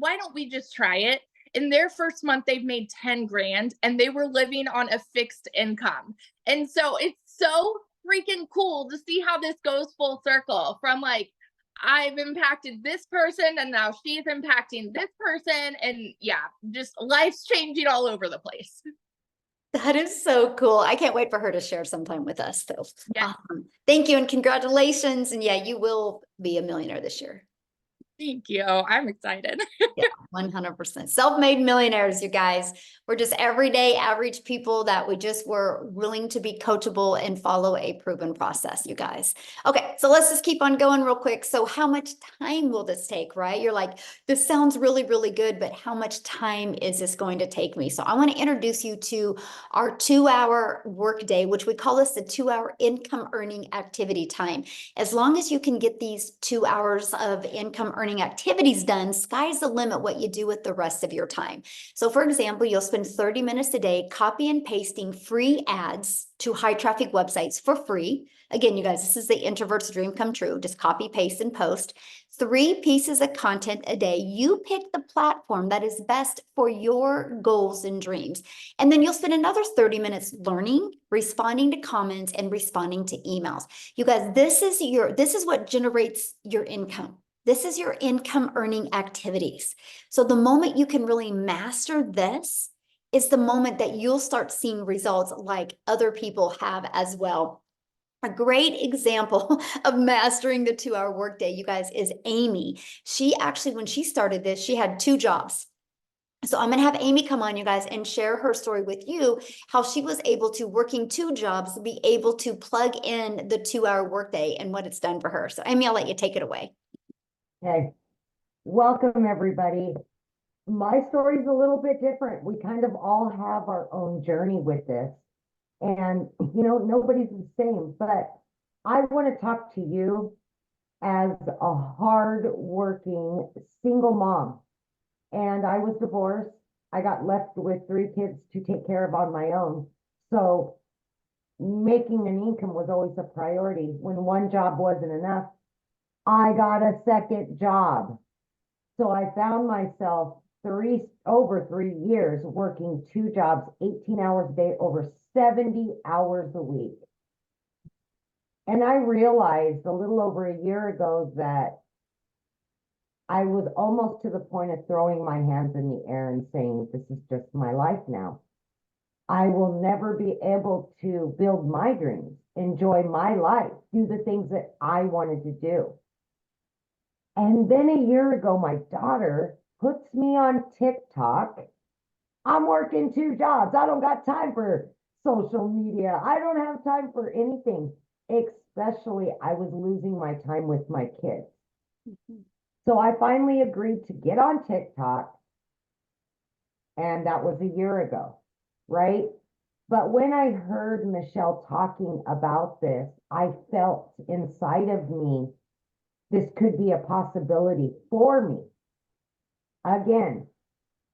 don't we just try it? In their first month, they've made 10 grand, and they were living on a fixed income. And so it's so freaking cool to see how this goes full circle from, like, I've impacted this person, and now she's impacting this person. And yeah, just life's changing all over the place. That is so cool. I can't wait for her to share sometime with us, though. Yeah. Thank you and congratulations. And yeah, you will be a millionaire this year. Thank you. I'm excited. Yeah, 100%. Self-made millionaires, you guys. We're just everyday average people that we just were willing to be coachable and follow a proven process, you guys. Okay, so let's just keep on going real quick. So how much time will this take, right? You're like, this sounds really, really good, but how much time is this going to take me? So I want to introduce you to our 2-hour workday, which we call this the 2-hour income earning activity time. As long as you can get these 2 hours of income earning activities done, sky's the limit what you do with the rest of your time. So for example, you'll spend 30 minutes a day copy and pasting free ads to high traffic websites for free. Again, you guys, this is the introvert's dream come true. Just copy, paste, and post 3 pieces of content a day. You pick the platform that is best for your goals and dreams. And then you'll spend another 30 minutes learning, responding to comments, and responding to emails. You guys, this is what generates your income. This is your income earning activities. So the moment you can really master this is the moment that you'll start seeing results like other people have as well. A great example of mastering the 2-hour workday, you guys, is Amy. She actually, when she started this, she had 2 jobs. So I'm going to have Amy come on, you guys, and share her story with you, how she was able to, working 2 jobs, be able to plug in the 2-hour workday and what it's done for her. So Amy, I'll let you take it away. Okay, welcome everybody. My story is a little bit different. We kind of all have our own journey with this, and nobody's the same, but I want to talk to you as a hard-working single mom. And I was divorced. I got left with 3 kids to take care of on my own. So making an income was always a priority. When one job wasn't enough, I got a second job. So I found myself over 3 years working 2 jobs, 18 hours a day, over 70 hours a week. And I realized a little over a year ago that I was almost to the point of throwing my hands in the air and saying, this is just my life now. I will never be able to build my dreams, enjoy my life, do the things that I wanted to do. And then a year ago, my daughter puts me on TikTok. I'm working 2 jobs. I don't got time for social media. I don't have time for anything. Especially, I was losing my time with my kids. So I finally agreed to get on TikTok. And that was a year ago, right? But when I heard Michelle talking about this, I felt inside of me, this could be a possibility for me. Again,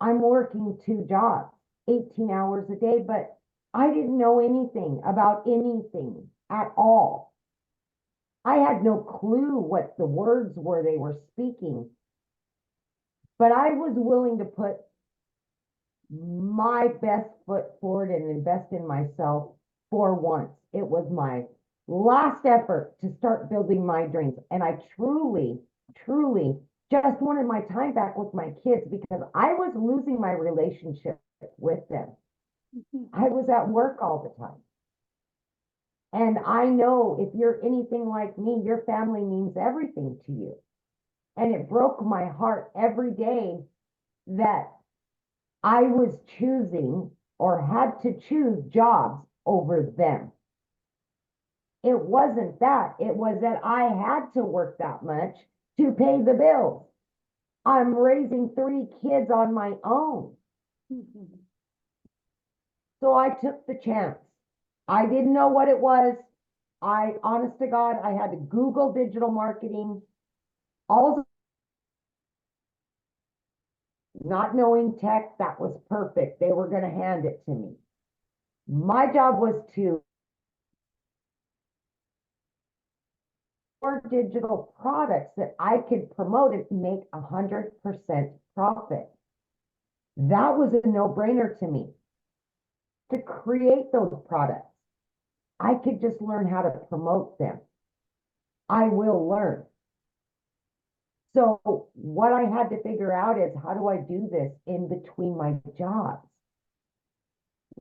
I'm working 2 jobs. 18 hours a day, but I didn't know anything about anything at all. I had no clue what the words were they were speaking, but I was willing to put my best foot forward and invest in myself for once. It was my last effort to start building my dreams. And I truly, truly just wanted my time back with my kids because I was losing my relationship with them. I was at work all the time. And I know if you're anything like me, your family means everything to you. And it broke my heart every day that I was choosing or had to choose jobs over them. It wasn't that. It was that I had to work that much to pay the bills. I'm raising 3 kids on my own. So I took the chance. I didn't know what it was. Honest to God, I had to Google digital marketing. All not knowing tech, that was perfect. They were going to hand it to me. My job was to digital products that I could promote and make 100% profit. That was a no-brainer to me. To create those products, I could just learn how to promote them. I will learn. So what I had to figure out is, how do I do this in between my jobs?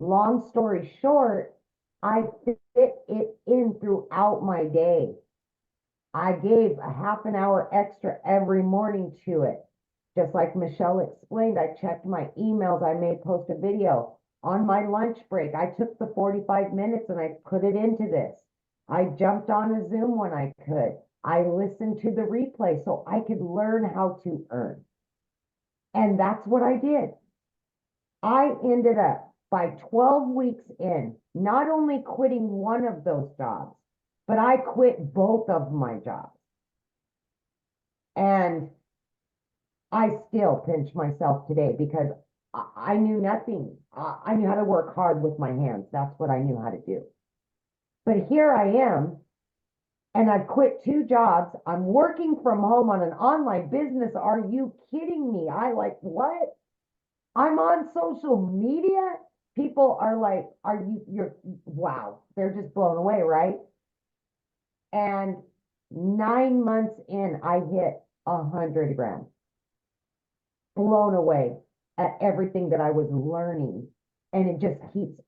Long story short, I fit it in throughout my day. I gave a half an hour extra every morning to it. Just like Michelle explained, I checked my emails. I may post a video. On my lunch break, I took the 45 minutes and I put it into this. I jumped on a Zoom when I could. I listened to the replay so I could learn how to earn. And that's what I did. I ended up, by 12 weeks in, not only quitting one of those jobs, but I quit both of my jobs. And I still pinch myself today because I knew nothing. I knew how to work hard with my hands. That's what I knew how to do. But here I am, and I've quit 2 jobs. I'm working from home on an online business. Are you kidding me? What? I'm on social media. People are like, wow. They're just blown away, right? And 9 months in, I hit 100 grand. Blown away at everything that I was learning. And it just keeps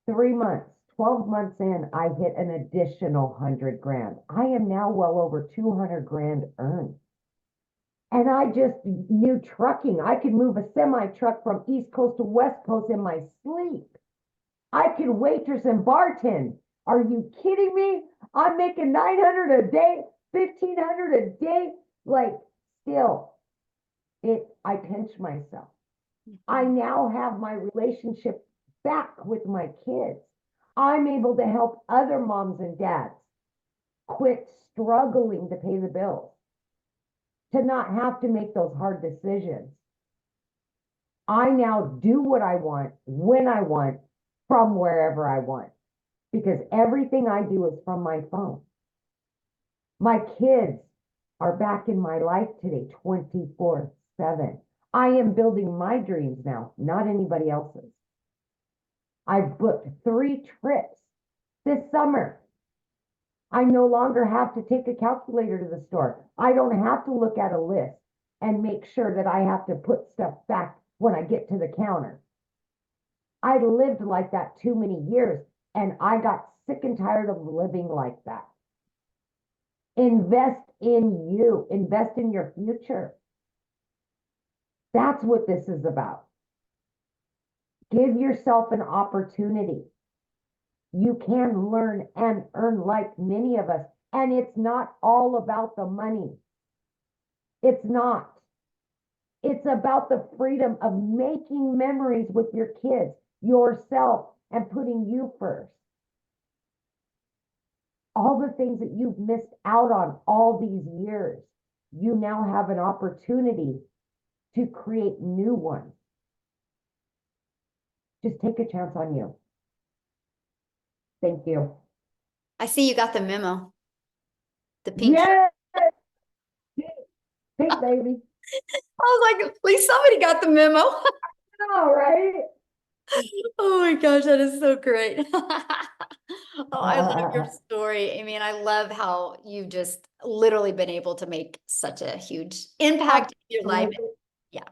3 months, 12 months in, I hit an additional 100 grand. I am now well over 200 grand earned. And I just knew trucking. I could move a semi truck from East Coast to West Coast in my sleep. I could waitress and bartend. Are you kidding me? I'm making 900 a day, 1,500 a day. Still, I pinch myself. I now have my relationship back with my kids. I'm able to help other moms and dads quit struggling to pay the bills, to not have to make those hard decisions. I now do what I want, when I want, from wherever I want, because everything I do is from my phone. My kids are back in my life today, 24/7. I am building my dreams now, not anybody else's. I've booked 3 trips this summer. I no longer have to take a calculator to the store. I don't have to look at a list and make sure that I have to put stuff back when I get to the counter. I lived like that too many years, and I got sick and tired of living like that. Invest in you. Invest in your future. That's what this is about. Give yourself an opportunity. You can learn and earn like many of us. And it's not all about the money. It's not. It's about the freedom of making memories with your kids, yourself, and putting you first. All the things that you've missed out on all these years, you now have an opportunity to create new ones. Just take a chance on you. Thank you. I see you got the memo. The pink shirt. Yes, pink baby. I was like, at least somebody got the memo. All right. Oh my gosh, that is so great. Oh, I love your story. I mean, I love how you've just literally been able to make such a huge impact in your life. Yeah.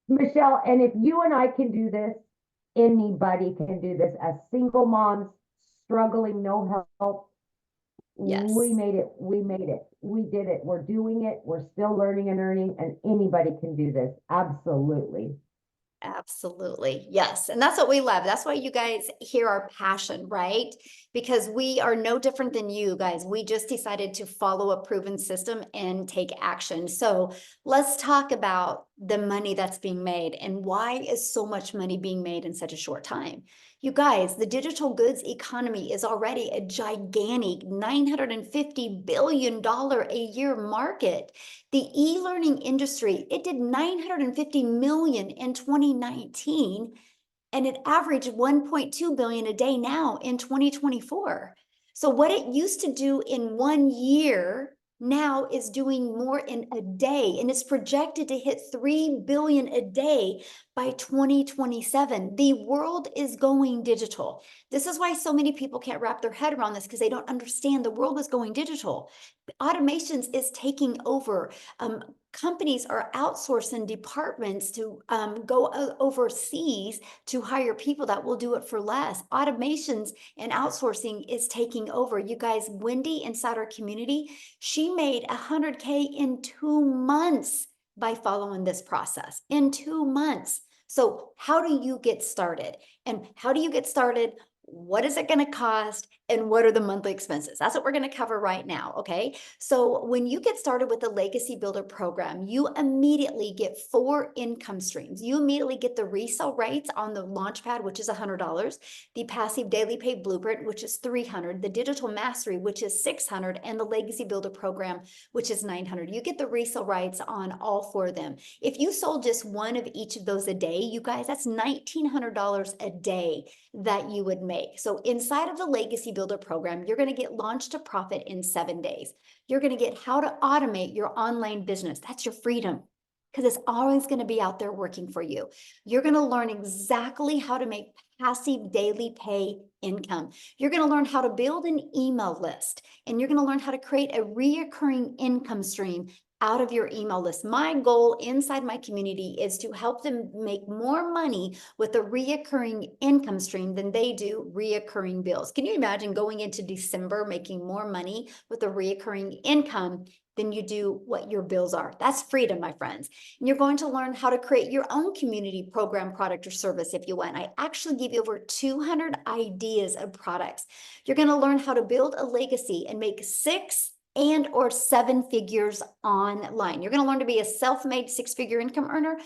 Michelle, and if you and I can do this, anybody can do this. As single moms, struggling, no help, Yes. we made it. We made it. We did it. We're doing it. We're still learning and earning, and anybody can do this. Absolutely. Absolutely. Yes. And that's what we love. That's why you guys hear our passion, right? Because we are no different than you guys. We just decided to follow a proven system and take action. So let's talk about the money that's being made and why is so much money being made in such a short time. You guys, the digital goods economy is already a gigantic $950 billion a year market. The e-learning industry, it did 950 million in 2019, and it averaged 1.2 billion a day now in 2024. So what it used to do in 1 year now is doing more in a day, and it's projected to hit 3 billion a day by 2027. The world is going digital. This is why so many people can't wrap their head around this, because they don't understand the world is going digital. Automations is taking over. Companies are outsourcing departments to go overseas to hire people that will do it for less. Automations and outsourcing is taking over. You guys, Wendy inside our community, she made 100K in 2 months by following this process. In 2 months. So how do you get started? And how do you get started? What is it going to cost? And what are the monthly expenses? That's what we're going to cover right now. Okay. So when you get started with the Legacy Builder program, you immediately get 4 income streams. You immediately get the resale rates on the Launchpad, which is $100, the passive daily pay blueprint, which is $300, the digital mastery, which is $600, and the Legacy Builder program, which is $900. You get the resale rights on all 4 of them. If you sold just one of each of those a day, you guys, that's $1,900 a day that you would make. So inside of the Legacy Builder program, you're going to get launched to profit in 7 days. You're going to get how to automate your online business. That's your freedom, because it's always going to be out there working for you. You're going to learn exactly how to make passive daily pay income. You're going to learn how to build an email list, and you're going to learn how to create a reoccurring income stream out of your email list. My goal inside my community is to help them make more money with a reoccurring income stream than they do reoccurring bills. Can you imagine going into December making more money with a reoccurring income than you do what your bills are? That's freedom, my friends. And you're going to learn how to create your own community program, product, or service if you want. I actually give you over 200 ideas of products. You're going to learn how to build a legacy and make 6 and or 7 figures online. You're going to learn to be a self-made 6-figure income earner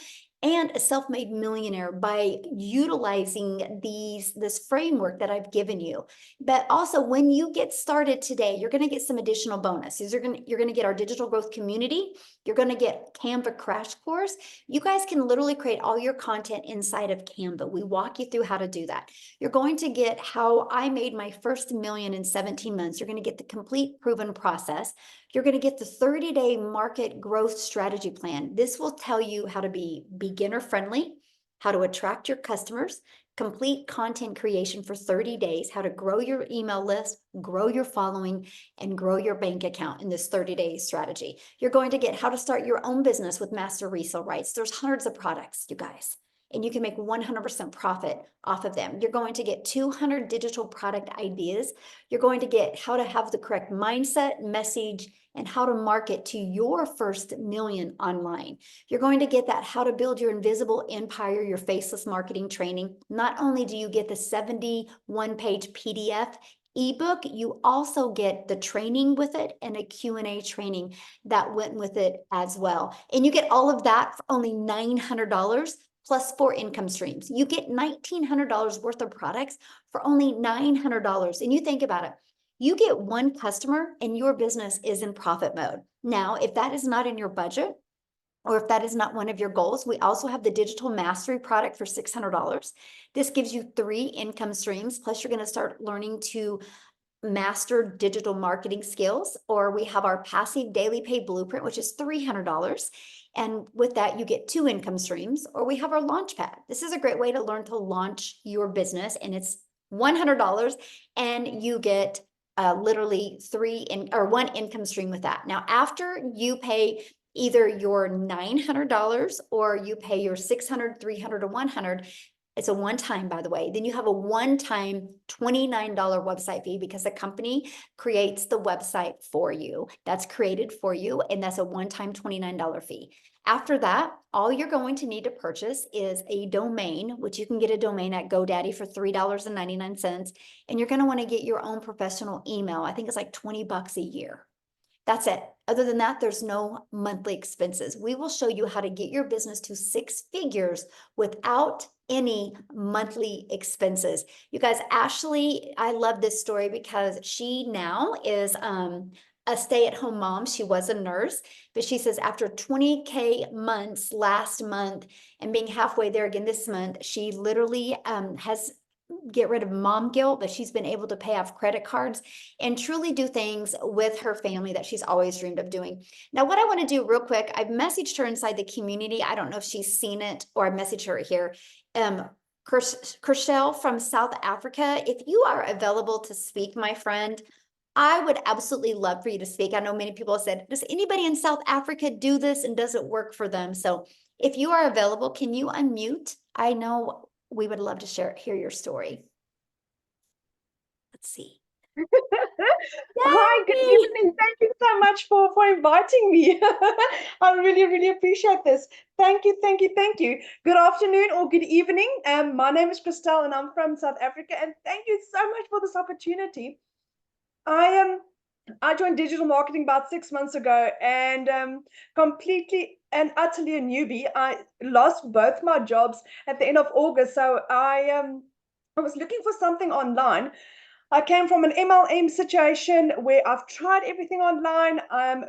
and a self-made millionaire by utilizing this framework that I've given you. But also, when you get started today, you're going to get some additional bonuses. You're going to get our digital growth community. You're going to get Canva crash course. You guys can literally create all your content inside of Canva. We walk you through how to do that. You're going to get how I made my first million in 17 months. You're going to get the complete proven process. You're going to get the 30-day market growth strategy plan. This will tell you how to be beginner friendly, how to attract your customers, complete content creation for 30 days, how to grow your email list, grow your following, and grow your bank account in this 30-day strategy. You're going to get how to start your own business with master resale rights. There's hundreds of products, you guys, and you can make 100% profit off of them. You're going to get 200 digital product ideas. You're going to get how to have the correct mindset, message, and how to market to your first million online. You're going to get that how to build your invisible empire, your faceless marketing training. Not only do you get the 71-page PDF ebook, you also get the training with it and a Q&A training that went with it as well. And you get all of that for only $900 plus 4 income streams. You get $1,900 worth of products for only $900. And you think about it, you get 1 customer and your business is in profit mode. Now, if that is not in your budget, or if that is not one of your goals, we also have the digital mastery product for $600. This gives you 3 income streams, plus you're going to start learning to master digital marketing skills, or we have our passive daily pay blueprint, which is $300. And with that, you get 2 income streams, or we have our launch pad. This is a great way to learn to launch your business, and it's $100, and you get literally 1 income stream with that. Now, after you pay either your $900 or you pay your $600, $300, or $100, it's a one-time, by the way. Then you have a one-time $29 website fee because the company creates the website for you. That's created for you, and that's a one-time $29 fee. After that, all you're going to need to purchase is a domain, which you can get a domain at GoDaddy for $3.99. And you're going to want to get your own professional email. I think it's like $20 a year. That's it. Other than that, there's no monthly expenses. We will show you how to get your business to 6 figures without any monthly expenses. You guys, Ashley, I love this story because she now is a stay-at-home mom. She was a nurse, but she says after 20K months last month and being halfway there again this month, she literally has get rid of mom guilt, but she's been able to pay off credit cards and truly do things with her family that she's always dreamed of doing. Now, what I want to do real quick, I've messaged her inside the community. I don't know if she's seen it, or I messaged her here. Kershel from South Africa, if you are available to speak, my friend, I would absolutely love for you to speak. I know many people have said, does anybody in South Africa do this, and does it work for them? So if you are available, can you unmute? I know we would love to hear your story. Let's see. Hi, good evening. Thank you so much for inviting me. I really appreciate this. Thank you. Good afternoon or good evening. My name is Christelle and I'm from South Africa, and thank you so much for this opportunity. I joined digital marketing about 6 months ago, and completely and utterly a newbie. I lost both my jobs at the end of August, so I was looking for something online. I came from an MLM situation where I've tried everything online.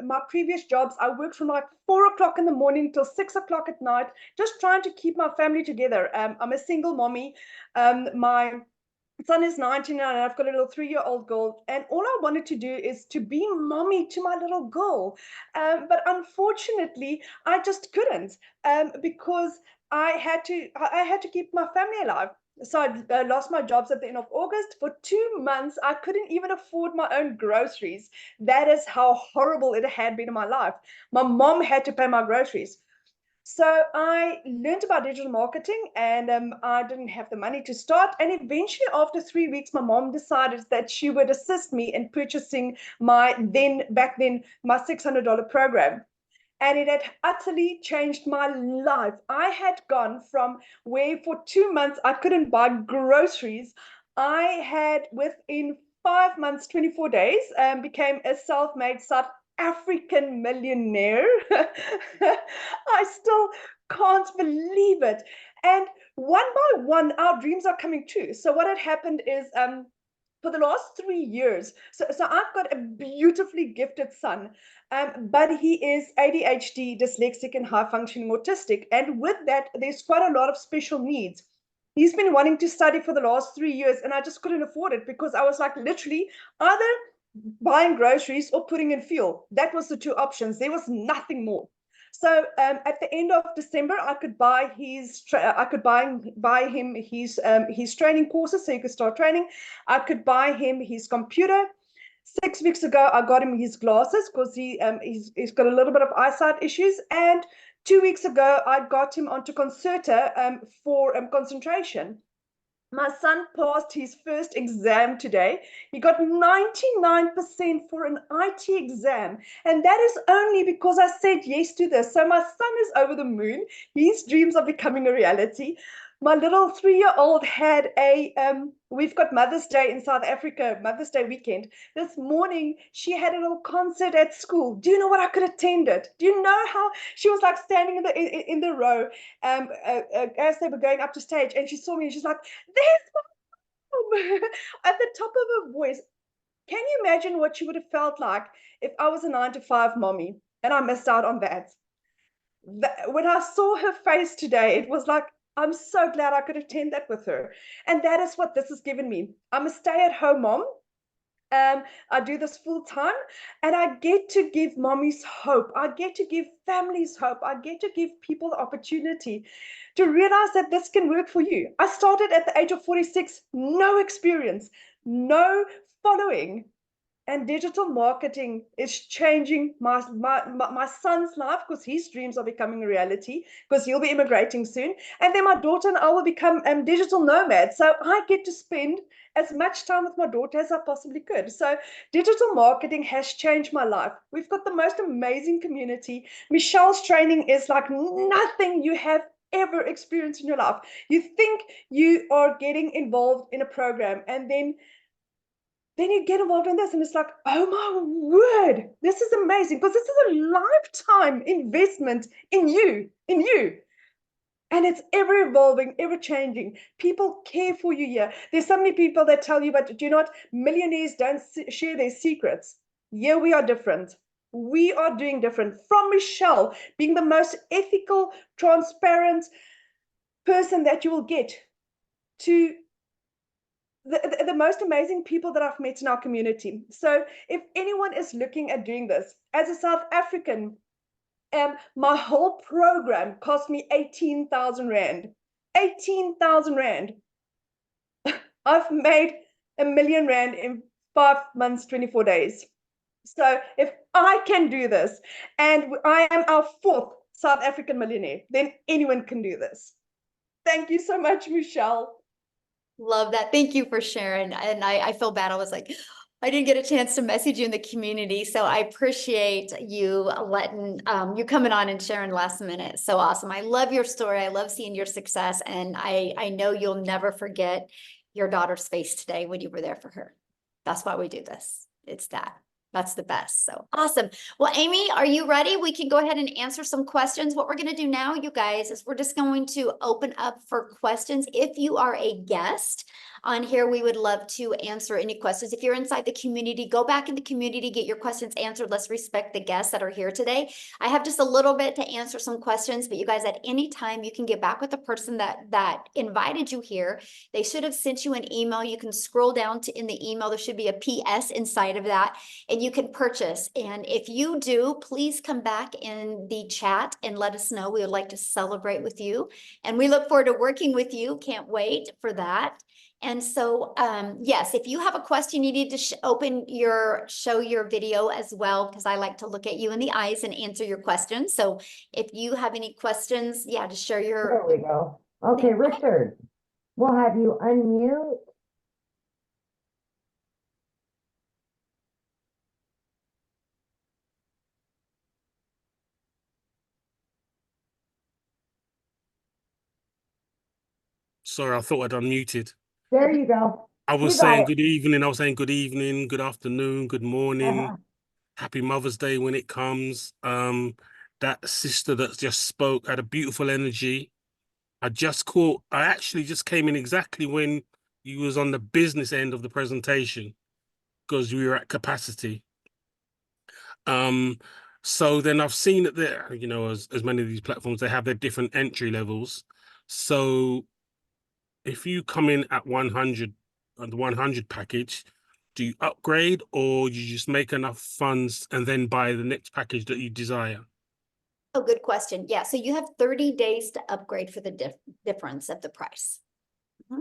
My previous jobs, I worked from like 4 o'clock in the morning till 6 o'clock at night, just trying to keep my family together. I'm a single mommy. My son is 19 and I've got a little 3-year-old girl, and all I wanted to do is to be mommy to my little girl. But unfortunately, I just couldn't because I had to keep my family alive. So I lost my jobs at the end of August. For 2 months, I couldn't even afford my own groceries. That is how horrible it had been in my life. My mom had to pay my groceries. So I learned about digital marketing, and I didn't have the money to start. And eventually, after 3 weeks, my mom decided that she would assist me in purchasing my back then $600 program. And it had utterly changed my life. I had gone from where for 2 months I couldn't buy groceries. I had, within 5 months, 24 days, became a self-made South African millionaire. I still can't believe it. And one by one, our dreams are coming true. So what had happened is, for the last 3 years, so I've got a beautifully gifted son, but he is ADHD, dyslexic, and high-functioning autistic. And with that, there's quite a lot of special needs. He's been wanting to study for the last 3 years, and I just couldn't afford it because I was like literally either buying groceries or putting in fuel. That was the 2 options. There was nothing more. So at the end of December, I could buy him his training courses, so he could start training. I could buy him his computer. 6 weeks ago, I got him his glasses because he's got a little bit of eyesight issues. And 2 weeks ago, I got him onto Concerta for concentration. My son passed his first exam today. He got 99% for an IT exam. And that is only because I said yes to this. So my son is over the moon. His dreams are becoming a reality. My little 3-year-old had we've got Mother's Day in South Africa, Mother's Day weekend. This morning, she had a little concert at school. Do you know what I could attend it? Do you know how she was like standing in the row as they were going up to stage, and she saw me and she's like, there's my mom at the top of her voice. Can you imagine what she would have felt like if I was a 9-to-5 mommy and I missed out on that? when I saw her face today, it was like, I'm so glad I could attend that with her. And that is what this has given me. I'm a stay-at-home mom. I do this full time, and I get to give mommies hope. I get to give families hope. I get to give people the opportunity to realize that this can work for you. I started at the age of 46, no experience, no following. And digital marketing is changing my son's life, because his dreams are becoming a reality, because he'll be immigrating soon. And then my daughter and I will become digital nomads. So I get to spend as much time with my daughter as I possibly could. So digital marketing has changed my life. We've got the most amazing community. Michelle's training is like nothing you have ever experienced in your life. You think you are getting involved in a program, and then you get involved in this, and it's like, oh my word, this is amazing, because this is a lifetime investment in you. And it's ever evolving, ever changing. People care for you here. There's so many people that tell you, but do you know what? Millionaires don't share their secrets. Yeah, we are different. We are doing different. From Michelle, being the most ethical, transparent person that you will get, to the most amazing people that I've met in our community. So if anyone is looking at doing this, as a South African, my whole program cost me 18,000 Rand. 18,000 Rand. I've made R1 million in 5 months, 24 days. So if I can do this, and I am our 4th South African millionaire, then anyone can do this. Thank you so much, Michelle. Love that. Thank you for sharing. And I feel bad. I was like, I didn't get a chance to message you in the community. So I appreciate you letting you coming on and sharing last minute. So awesome. I love your story. I love seeing your success. And I know you'll never forget your daughter's face today when you were there for her. That's why we do this. It's that. That's the best. So awesome. Well, Amy, are you ready? We can go ahead and answer some questions. What we're going to do now, you guys, is we're just going to open up for questions. If you are a guest on here, we would love to answer any questions. If you're inside the community, go back in the community, get your questions answered. Let's respect the guests that are here today. I have just a little bit to answer some questions, but you guys, at any time, you can get back with the person that invited you here. They should have sent you an email. You can scroll down to in the email. There should be a PS inside of that, and you can purchase. And if you do, please come back in the chat and let us know. We would like to celebrate with you, and we look forward to working with you. Can't wait for that. And so, yes, if you have a question, you need to show your video as well, because I like to look at you in the eyes and answer your questions. So if you have any questions, yeah, just share your. There we go. Okay, Richard, we'll have you unmute. Sorry, I thought I'd unmuted. There you go. I was You got saying it. good evening. I was saying good evening, good afternoon, good morning. Happy Mother's Day when it comes. That sister that just spoke had a beautiful energy. I actually just came in exactly when you was on the business end of the presentation, because we were at capacity. So then I've seen that there, as many of these platforms, they have their different entry levels. So if you come in at 100 on the 100 package, do you upgrade, or you just make enough funds and then buy the next package that you desire? Oh, good question. Yeah, so you have 30 days to upgrade for the difference of the price.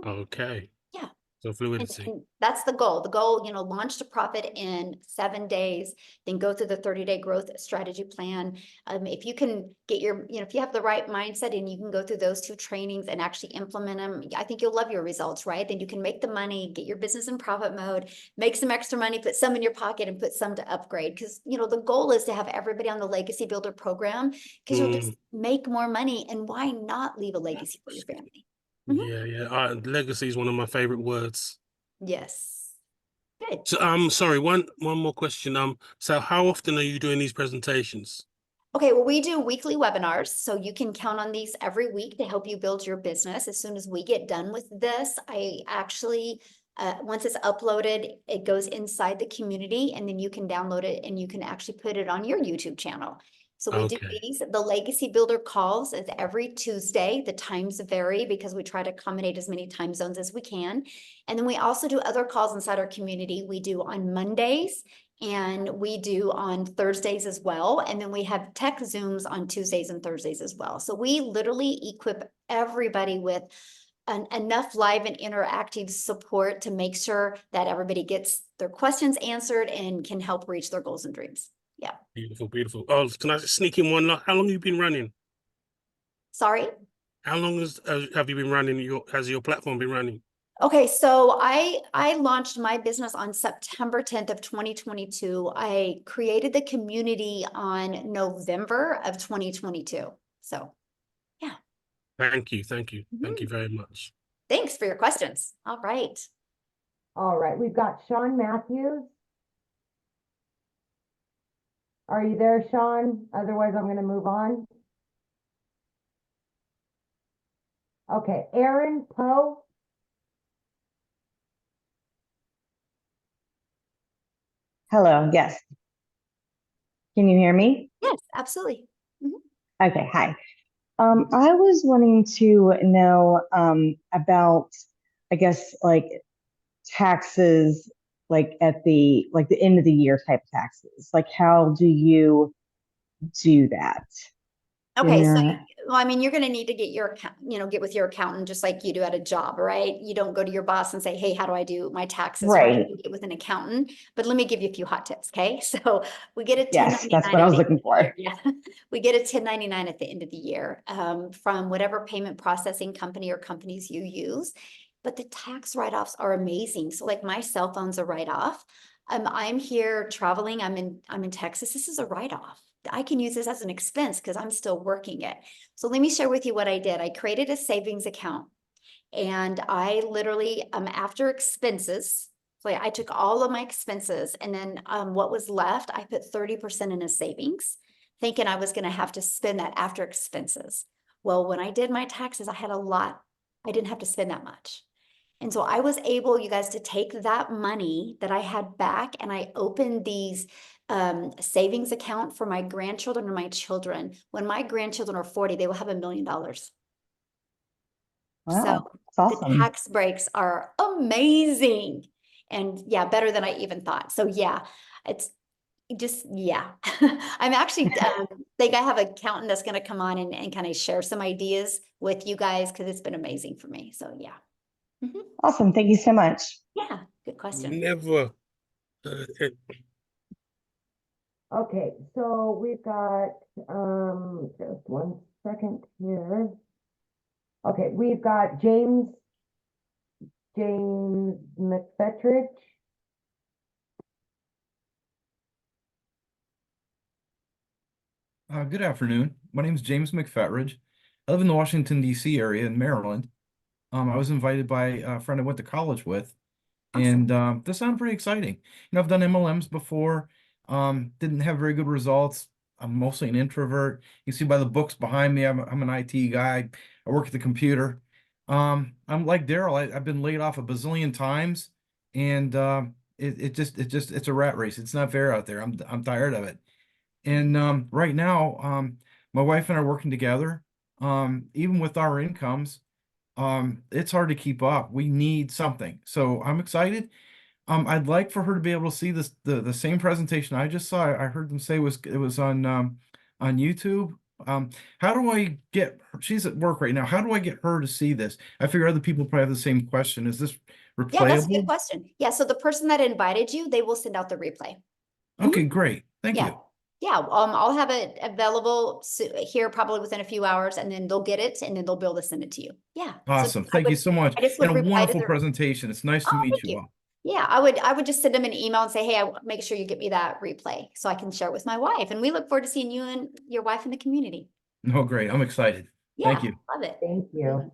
Okay. Yeah. So fluidity. And that's the goal. The goal, launch to profit in 7 days, then go through the 30-day growth strategy plan. If you can get if you have the right mindset and you can go through those 2 trainings and actually implement them, I think you'll love your results, right? Then you can make the money, get your business in profit mode, make some extra money, put some in your pocket and put some to upgrade. Because, the goal is to have everybody on the Legacy Builder program, because you'll just make more money. And why not leave a legacy for your family? Yeah. Legacy is one of my favorite words. Yes. Good. So, sorry, one more question. So how often are you doing these presentations? Okay, well, we do weekly webinars, so you can count on these every week to help you build your business. As soon as we get done with this, I actually, once it's uploaded, it goes inside the community, and then you can download it and you can actually put it on your YouTube channel. So we do Okay. these. The Legacy Builder calls is every Tuesday. The times vary because we try to accommodate as many time zones as we can. And then we also do other calls inside our community. We do on Mondays and we do on Thursdays as well. And then we have tech Zooms on Tuesdays and Thursdays as well. So we literally equip everybody with enough live and interactive support to make sure that everybody gets their questions answered and can help reach their goals and dreams. Yeah. Beautiful, beautiful. Oh, can I sneak in one? How long have you been running? Sorry. How long have you been running has your platform been running? Okay, so I launched my business on September 10th of 2022. I created the community on November of 2022. So yeah. Thank you, thank you, thank you very much. Thanks for your questions. All right. All right, we've got Sean Matthews. Are you there, Sean? Otherwise, I'm going to move on. Okay, Aaron Poe. Hello, yes. Can you hear me? Yes, absolutely. Okay, hi. I was wanting to know about, I guess, like taxes, like at the end of the year type taxes. Like, how do you do that? Okay, so Yeah. well, I mean, you're going to need to get your account, get with your accountant just like you do at a job, right? You don't go to your boss and say, "Hey, how do I do my taxes?" Right? Right. You get with an accountant. But let me give you a few hot tips, okay? So we get a Yes, that's 1099 what I at was the end looking of the year. for. Yeah, we get a 1099 at the end of the year from whatever payment processing company or companies you use. But the tax write-offs are amazing. So like my cell phone's a write-off. I'm here traveling. I'm in Texas. This is a write-off. I can use this as an expense because I'm still working it. So let me share with you what I did. I created a savings account and I literally, after expenses, so I took all of my expenses and then what was left, I put 30% in a savings, thinking I was going to have to spend that after expenses. Well, when I did my taxes, I had a lot. I didn't have to spend that much. And so I was able, you guys, to take that money that I had back and I opened these savings account for my grandchildren and my children. When my grandchildren are 40, they will have $1 million. So Wow, that's the awesome. tax breaks are amazing. And yeah, better than I even thought. So yeah, it's just, yeah. I'm actually think I have an accountant that's going to come on and kind of share some ideas with you guys because it's been amazing for me. So yeah. Awesome. Thank you so much. Yeah, good question. Never. Okay, so we've got just one second here. Okay, we've got James McFettridge. Good afternoon. My name is James McFettridge. I live in the Washington, D.C. area in Maryland. I was invited by a friend I went to college with, and this sounded pretty exciting. I've done MLMs before, didn't have very good results. I'm mostly an introvert. You see by the books behind me, I'm an IT guy. I work at the computer. I'm like Daryl. I've been laid off a bazillion times, and it's a rat race. It's not fair out there. I'm tired of it. And right now, my wife and I are working together. Even with our incomes, it's hard to keep up. We need something. So I'm excited. I'd like for her to be able to see the same presentation I just saw. I heard them say it was on YouTube. How do I get her? She's at work right now. How do I get her to see this? I figure other people probably have the same question. Is this Yeah, that's a good replayable? question. Yeah, so the person that invited you, they will send out the replay. Okay, great. Thank Yeah. you. Yeah, I'll have it available here probably within a few hours and then they'll get it and then they'll be able to send it to you. Yeah. So Awesome. Thank you so much. I just And would a reply to wonderful their, presentation. It's nice to oh, meet thank you you. all. Yeah, I would just send them an email and say, hey, make sure you get me that replay so I can share it with my wife. And we look forward to seeing you and your wife in the community. No, great. I'm excited. Yeah, Thank you. love it. Thank you.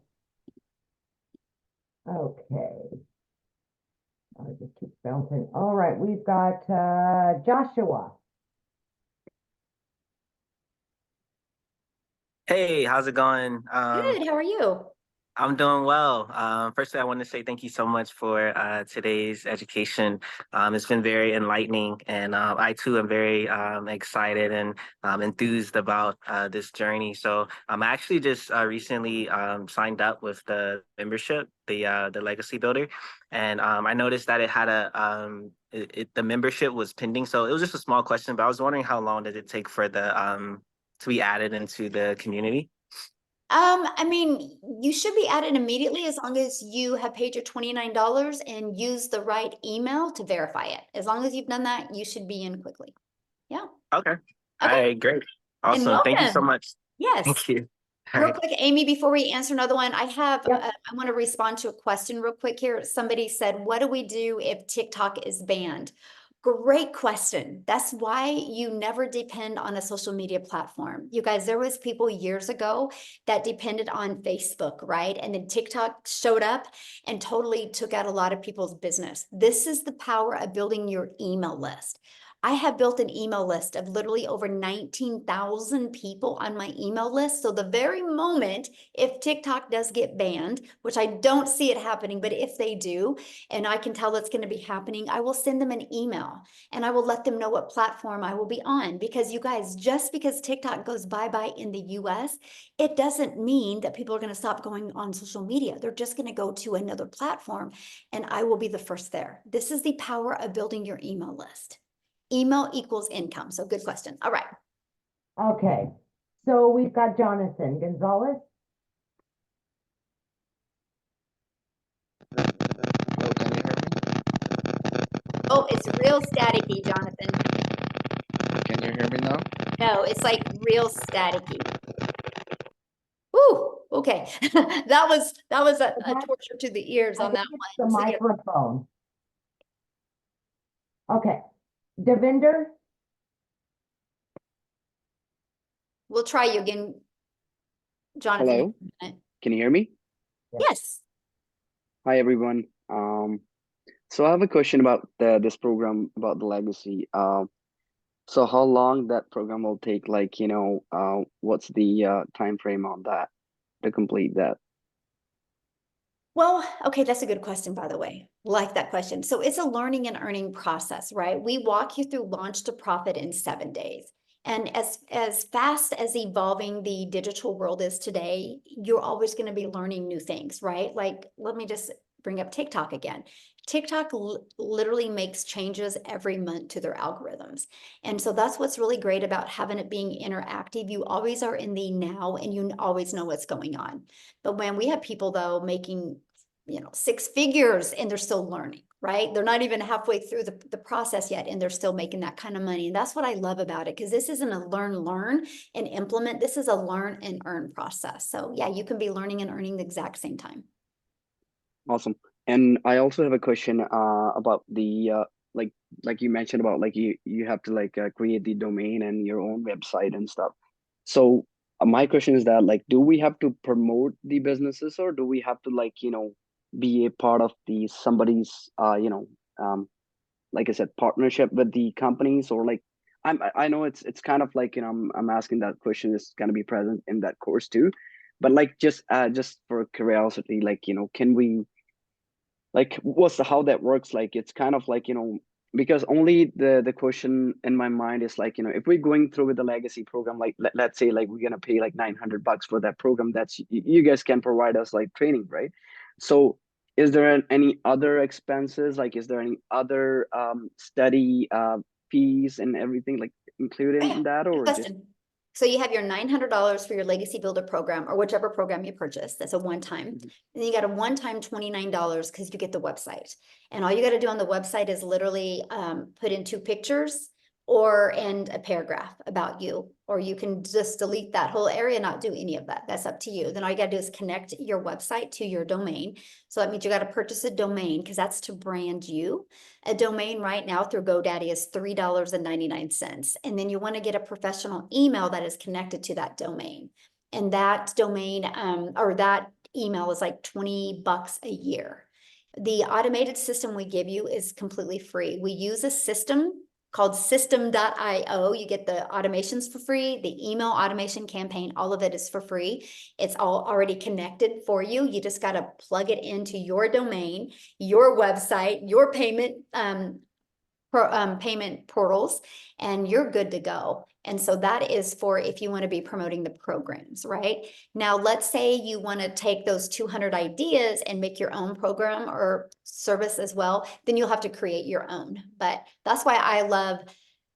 Okay. I just keep bouncing. All right, we've got Joshua. Hey, how's it going? Good, how are you? I'm doing well. Firstly, I want to say thank you so much for today's education. It's been very enlightening, and I too am very excited and enthused about this journey. So I actually just recently signed up with the membership, the Legacy Builder, and I noticed that it had the membership was pending. So it was just a small question, but I was wondering how long did it take for the to be added into the community? I mean, you should be added immediately as long as you have paid your $29 and use the right email to verify it. As long as you've done that, you should be in quickly. Yeah. Okay. All Okay. right, great. And Awesome. Thank you so welcome. much. Yes. Thank you. All Real right. quick, Amy, before we answer another one, I have, Yep. I want to respond to a question real quick here. Somebody said, what do we do if TikTok is banned? Great question. That's why you never depend on a social media platform. You guys, there was people years ago that depended on Facebook, right? And then TikTok showed up and totally took out a lot of people's business. This is the power of building your email list. I have built an email list of literally over 19,000 people on my email list. So the very moment, if TikTok does get banned, which I don't see it happening, but if they do, and I can tell it's going to be happening, I will send them an email and I will let them know what platform I will be on. Because you guys, just because TikTok goes bye-bye in the US, it doesn't mean that people are going to stop going on social media. They're just going to go to another platform and I will be the first there. This is the power of building your email list. Email equals income. So good question. All right. Okay, so we've got Jonathan Gonzalez. Hello, can you hear me? Oh, it's real staticky, Jonathan. Can you hear me now? No, it's like real staticky. Ooh, okay. That was a torture to the ears I on that think it's one. the So, yeah. microphone. Okay, Devinder, We'll try you again, Jonathan. Hello, can you hear me? Yes. Hi, everyone. So I have a question about this program about the legacy. So how long that program will take? Like, what's the time frame on that to complete that? Well, okay, that's a good question, by the way. Like that question. So it's a learning and earning process, right? We walk you through launch to profit in 7 days. And as fast as evolving the digital world is today, you're always going to be learning new things, right? Like, let me just bring up TikTok again. TikTok literally makes changes every month to their algorithms. And so that's what's really great about having it being interactive. You always are in the now and you always know what's going on. But when we have people though making, 6 figures and they're still learning, right? They're not even halfway through the process yet and they're still making that kind of money. And that's what I love about it, because this isn't a learn and implement. This is a learn and earn process. So yeah, you can be learning and earning the exact same time. Awesome. And I also have a question about the like you mentioned about like you have to like create the domain and your own website and stuff. So my question is that like do we have to promote the businesses or do we have to like be a part of the somebody's like I said partnership with the companies or like I know it's kind of like I'm asking that question is going to be present in that course too, but like just for curiosity like can we like what's how that works like it's kind of like because only the question in my mind is like if we're going through with the legacy program like let's say like we're gonna pay like $900 for that program that's you guys can provide us like training, right? So is there any other expenses, like is there any other study fees and everything like included in that Good or just question. So you have your $900 for your Legacy Builder program or whichever program you purchase. That's a one-time. And then you got a one-time $29 because you get the website. And all you got to do on the website is literally put in 2 pictures and a paragraph about you, or you can just delete that whole area, not do any of that. That's up to you. Then all you got to do is connect your website to your domain. So that means you got to purchase a domain because that's to brand you. A domain right now through GoDaddy is $3.99. And then you want to get a professional email that is connected to that domain. And that domain or that email is like $20 a year. The automated system we give you is completely free. We use a system called system.io. You get the automations for free, the email automation campaign, all of it is for free. It's all already connected for you. You just got to plug it into your domain, your website, your payment payment portals, and you're good to go. And so that is for if you want to be promoting the programs, right? Now, let's say you want to take those 200 ideas and make your own program or service as well, then you'll have to create your own. But that's why I love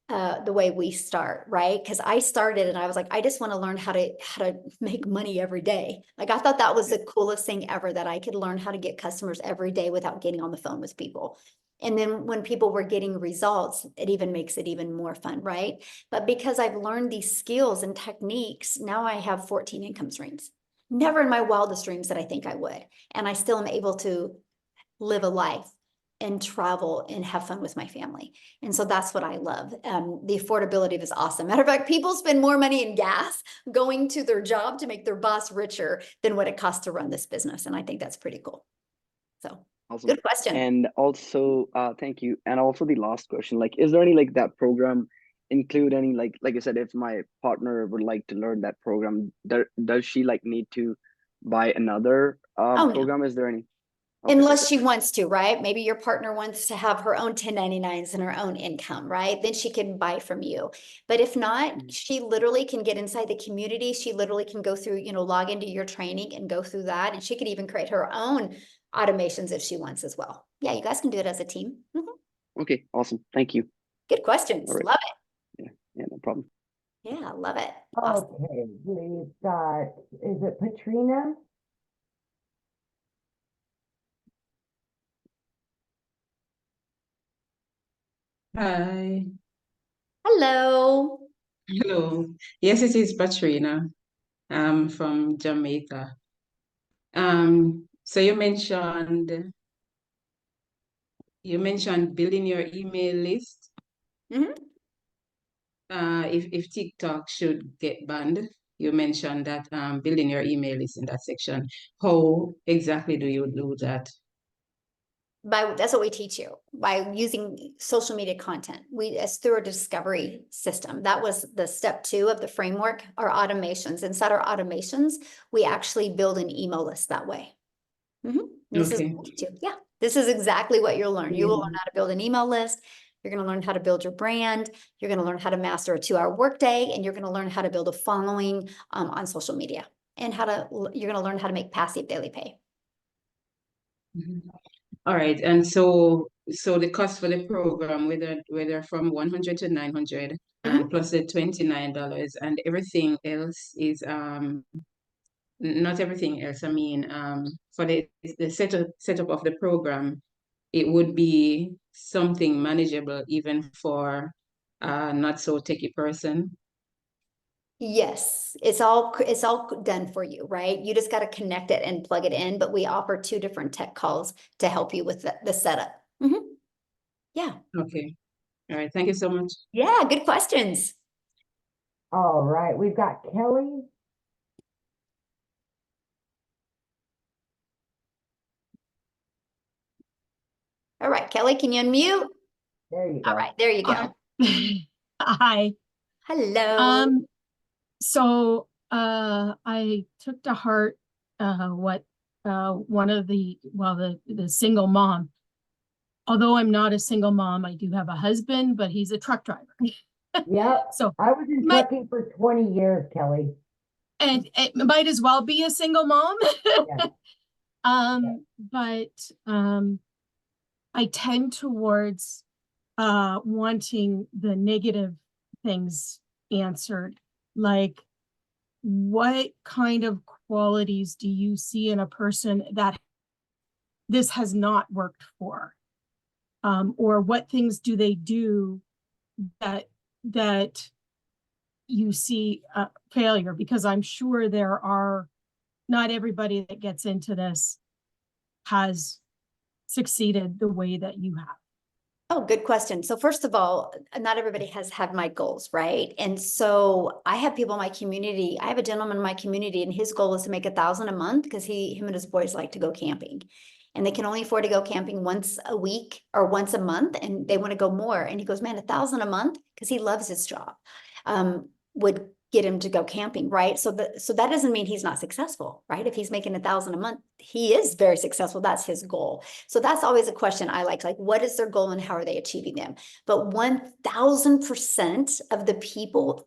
the way we start, right? Because I started and I was like, I just want to learn how to make money every day. Like I thought that was the coolest thing ever, that I could learn how to get customers every day without getting on the phone with people. And then when people were getting results, it even makes it even more fun, right? But because I've learned these skills and techniques, now I have 14 income streams. Never in my wildest dreams that I think I would. And I still am able to live a life and travel and have fun with my family. And so that's what I love. The affordability is awesome. Matter of fact, people spend more money in gas going to their job to make their boss richer than what it costs to run this business. And I think that's pretty cool. So Awesome. good question. And also, thank you. And also the last question, like, is there any like that program include any like I said, if my partner would like to learn that program, does she like need to buy another no. program? Is there any? Okay. Unless she wants to, right? Maybe your partner wants to have her own 1099s and her own income, right? Then she can buy from you. But if not, she literally can get inside the community. She literally can go through, log into your training and go through that. And she could even create her own automations if she wants as well. Yeah, you guys can do it as a team. Okay, awesome. Thank you. Good questions. All right. Love it. Yeah, no problem. Yeah, love it. Awesome. Okay, we've got, is it Patrina? Hi. Hello. Hello. Yes, it is Patrina. From Jamaica. So you mentioned building your email list. If TikTok should get banned, you mentioned that building your email list in that section. How exactly do you do that? That's what we teach you, by using social media content. It's through a discovery system. That was the step 2 of the framework, our automations. Inside our automations, we actually build an email list that way. This is what we teach you. Yeah, this is exactly what you'll learn. You will learn how to build an email list. You're going to learn how to build your brand. You're going to learn how to master a 2-hour workday, and you're going to learn how to build a following on social media, and you're going to learn how to make passive daily pay. All right, and so the cost for the program, whether from 100 to 900, and plus the $29, and everything else is not everything else. I mean, for the setup of the program, it would be something manageable even for not so techie person. Yes, it's all done for you, right? You just got to connect it and plug it in, but we offer 2 different tech calls to help you with the setup. Yeah. Okay. All right. Thank you so much. Yeah, good questions. All right, we've got Kelly. All right, Kelly, can you unmute? There you go. All right, there you go. Hi. Hello. So I took to heart what one of the single mom. Although I'm not a single mom, I do have a husband, but he's a truck driver. Yep. So I was in trucking for 20 years, Kelly. And it might as well be a single mom. But I tend towards wanting the negative things answered, like what kind of qualities do you see in a person that this has not worked for, or what things do they do that you see failure? Because I'm sure there are, not everybody that gets into this has succeeded the way that you have. Oh, good question. So first of all, not everybody has had my goals, right? And so I have people in my community. I have a gentleman in my community, and his goal is to make $1,000 a month because him and his boys like to go camping. and they can only afford to go camping once a week or once a month, and they want to go more. And he goes, man, $1,000 a month, because he loves his job, would get him to go camping, right? So that doesn't mean he's not successful, right? If he's making $1,000 a month, he is very successful. That's his goal. So that's always a question I like what is their goal and how are they achieving them? But 1000% of the people,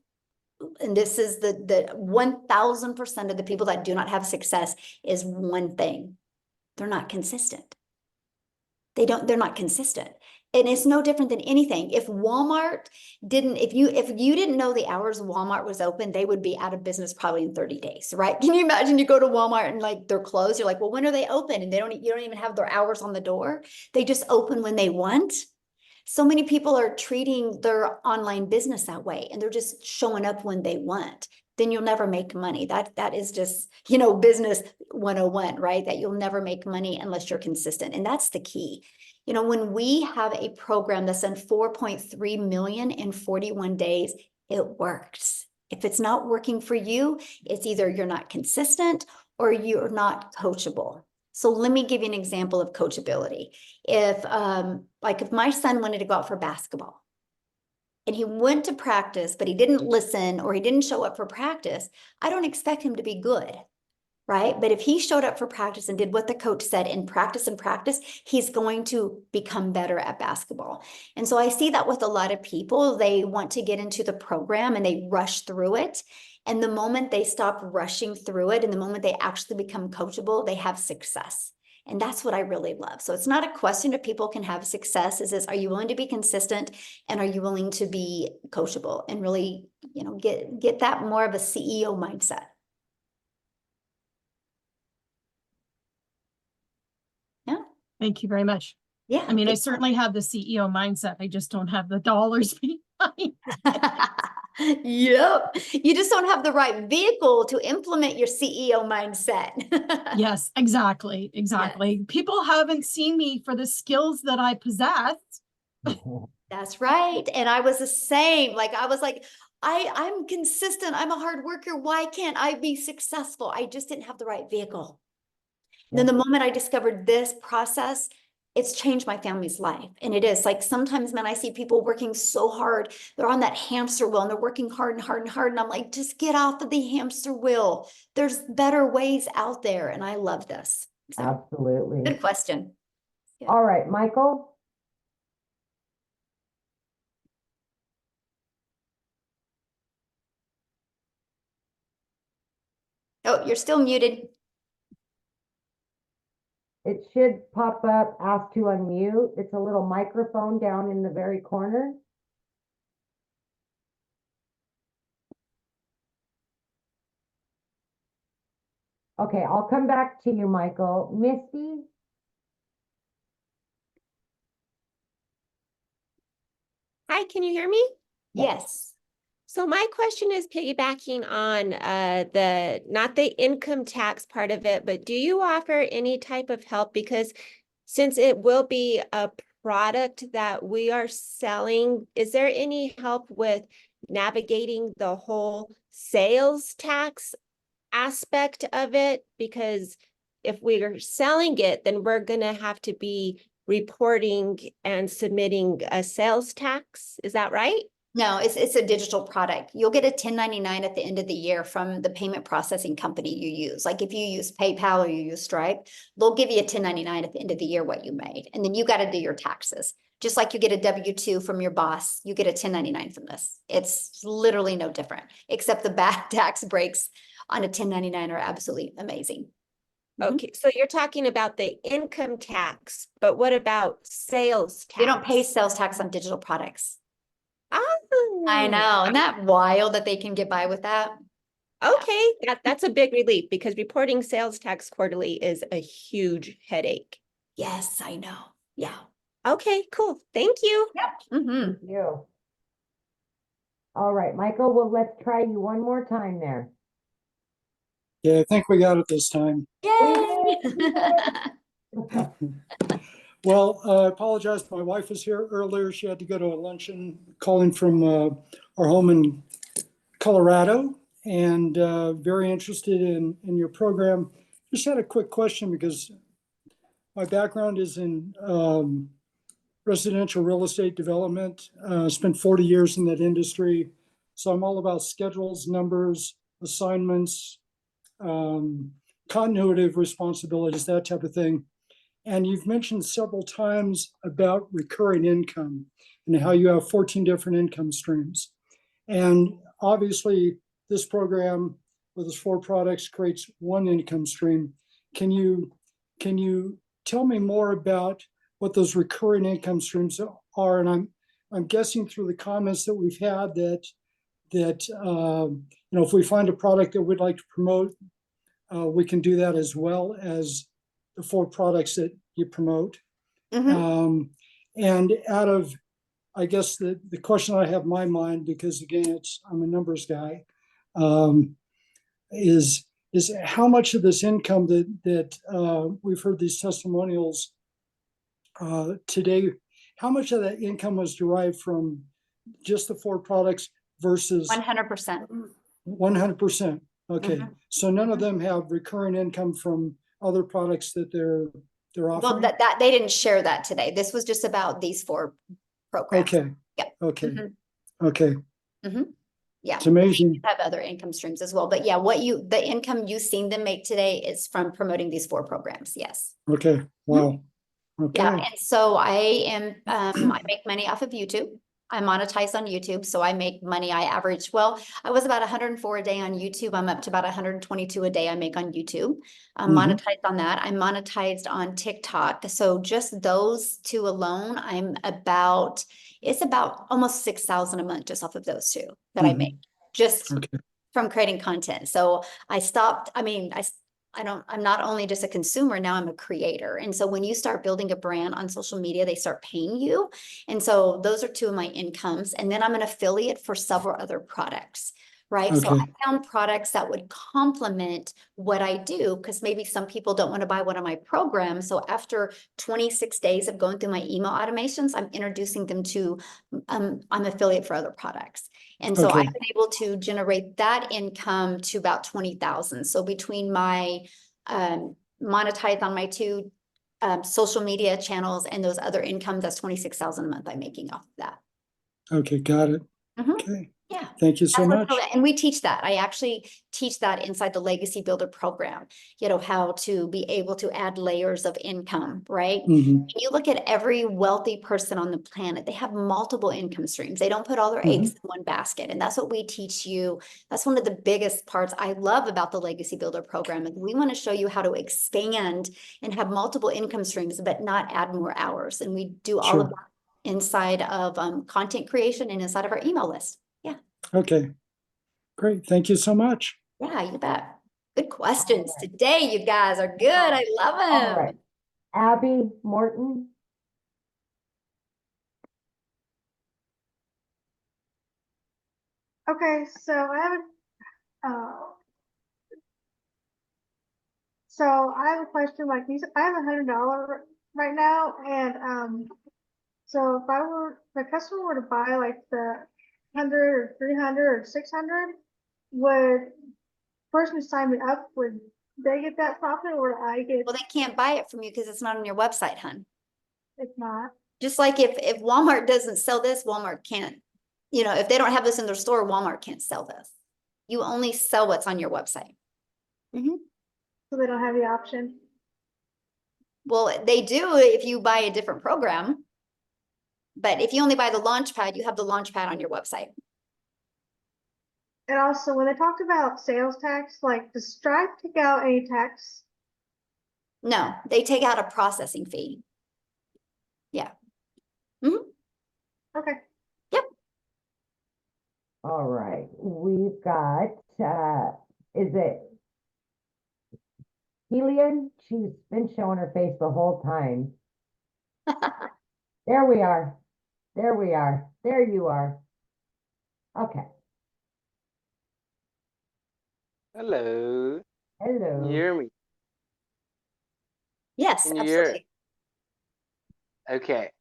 and this is the 1000% of the people that do not have success, is one thing: they're not consistent. They're not consistent. And it's no different than anything. If Walmart didn't, if you didn't know the hours Walmart was open, they would be out of business probably in 30 days, right? Can you imagine you go to Walmart and like they're closed? You're like, well, when are they open? And you don't even have their hours on the door. They just open when they want. So many people are treating their online business that way, and they're just showing up when they want. Then you'll never make money. That is just, business 101, right? That you'll never make money unless you're consistent. And that's the key. When we have a program that's done 4.3 million in 41 days, it works. If it's not working for you, it's either you're not consistent or you're not coachable. So let me give you an example of coachability. If my son wanted to go out for basketball and he went to practice, but he didn't listen or he didn't show up for practice, I don't expect him to be good, right? But if he showed up for practice and did what the coach said and practice, he's going to become better at basketball. And so I see that with a lot of people. They want to get into the program and they rush through it. And the moment they stop rushing through it and the moment they actually become coachable, they have success. And that's what I really love. So it's not a question if people can have success. Is are you willing to be consistent, and are you willing to be coachable and really, get that more of a CEO mindset? Yeah. Thank you very much. Yeah. I mean, I certainly have the CEO mindset. I just don't have the dollars behind. Yep. You just don't have the right vehicle to implement your CEO mindset. Yes, exactly. Exactly. Yes. People haven't seen me for the skills that I possess. That's right. And I was the same. I was like, I'm consistent. I'm a hard worker. Why can't I be successful? I just didn't have the right vehicle. Then the moment I discovered this process, it's changed my family's life. And it is sometimes, man, I see people working so hard. They're on that hamster wheel and they're working hard and hard and hard. And I'm like, just get off of the hamster wheel. There's better ways out there. And I love this. So, absolutely. Good question. Yeah. All right, Michael. Oh, you're still muted. It should pop up, ask to unmute. It's a little microphone down in the very corner. Okay, I'll come back to you, Michael. Misty? Hi, can you hear me? Yes. So my question is piggybacking on not the income tax part of it, but do you offer any type of help? Because since it will be a product that we are selling, is there any help with navigating the whole sales tax aspect of it? Because if we are selling it, then we're going to have to be reporting and submitting a sales tax. Is that right? No, it's a digital product. You'll get a 1099 at the end of the year from the payment processing company you use. Like if you use PayPal or you use Stripe, they'll give you a 1099 at the end of the year what you made. And then you got to do your taxes. Just like you get a W-2 from your boss, you get a 1099 from this. It's literally no different, except the back tax breaks on a 1099 are absolutely amazing. Okay, so you're talking about the income tax, but what about sales tax? You don't pay sales tax on digital products. Oh, I know. Isn't that wild that they can get by with that? Okay, that's a big relief because reporting sales tax quarterly is a huge headache. Yes, I know. Yeah. Okay, cool. Thank you. Yep. Thank you. All right, Michael, well, let's try you one more time there. Yeah, I think we got it this time. Yay! Well, I apologize. My wife was here earlier. She had to go to a luncheon, calling from our home in Colorado, and very interested in your program. Just had a quick question because my background is in residential real estate development. Spent 40 years in that industry. So I'm all about schedules, numbers, assignments, continuity of responsibilities, that type of thing. And you've mentioned several times about recurring income and how you have 14 different income streams. And obviously, this program with its 4 products creates one income stream. Can you tell me more about what those recurring income streams are? And I'm guessing through the comments that we've had that if we find a product that we'd like to promote, we can do that as well as the 4 products that you promote. And out of, I guess the question I have in my mind, because again, I'm a numbers guy, is how much of this income that we've heard these testimonials today, how much of that income was derived from just the 4 products versus 100%. 100%? Okay, so none of them have recurring income from other products that they're offering? Well, that they didn't share that today. This was just about these 4 programs. Okay. Yeah. Okay. Okay. Yeah. It's amazing. We have other income streams as well. But yeah, the income you've seen them make today is from promoting these 4 programs. Yes. Okay. Wow. Okay. Yeah. And so I make money off of YouTube. I monetize on YouTube. So I make money. I was about 104 a day on YouTube. I'm up to about 122 a day I make on YouTube. I'm monetized on that. I'm monetized on TikTok. So just those 2 alone, it's about almost 6,000 a month just off of those 2 that I make just from creating content. So I stopped. I'm not only just a consumer, now I'm a creator. And so when you start building a brand on social media, they start paying you. And so those are 2 of my incomes. And then I'm an affiliate for several other products, right? So I found products that would complement what I do, because maybe some people don't want to buy one of my programs. So after 26 days of going through my email automations, I'm introducing them to, I'm affiliate for other products. And so I've been able to generate that income to about 20,000. So between my monetize on my 2 social media channels and those other incomes, that's 26,000 a month I'm making off of that. Okay, got it. Okay. Yeah. Thank you so much. And we teach that. I actually teach that inside the Legacy Builder program, how to be able to add layers of income, right? You look at every wealthy person on the planet, they have multiple income streams. They don't put all their eggs in one basket. And that's what we teach you. That's one of the biggest parts I love about the Legacy Builder program. And we want to show you how to expand and have multiple income streams, but not add more hours. And we do all of that inside of content creation and inside of our email list. Yeah. Okay. Great. Thank you so much. Yeah, you bet. Good questions today. You guys are good. I love them. All right. Abby Morton. Okay, so I have a question. Like I have $100 right now, and so if the customer were to buy like the 100 or 300 or 600, would person who signed me up, would they get that profit, or would I get? Well, they can't buy it from you because it's not on your website, hun. It's not. Just like if Walmart doesn't sell this, Walmart can't, if they don't have this in their store, Walmart can't sell this. You only sell what's on your website. So they don't have the option. Well, they do if you buy a different program. But if you only buy the Launchpad, you have the Launchpad on your website. And also, when they talked about sales tax, like, does Stripe take out any tax? No, they take out a processing fee. Yeah. Okay. Yep. All right. We've got, is it Helian? She's been showing her face the whole time. There we are. There we are. There you are. Okay. Hello. Hello. Can you hear me? Yes, Can you hear absolutely. it? Okay.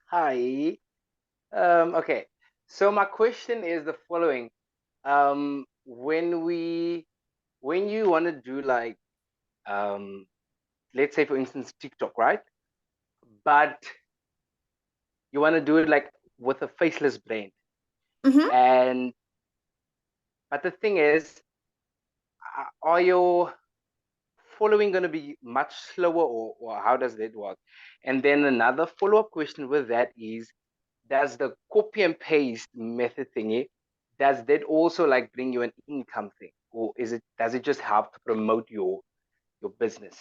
Hi. Okay. So my question is the following. When you want to do like let's say for instance, TikTok, right? But you want to do it like with a faceless brand. Mhm. And but the thing is, are your following going to be much slower, or how does that work? And then another follow-up question with that is, does the copy and paste method thingy, does that also like bring you an income thing, or does it just help to promote your business?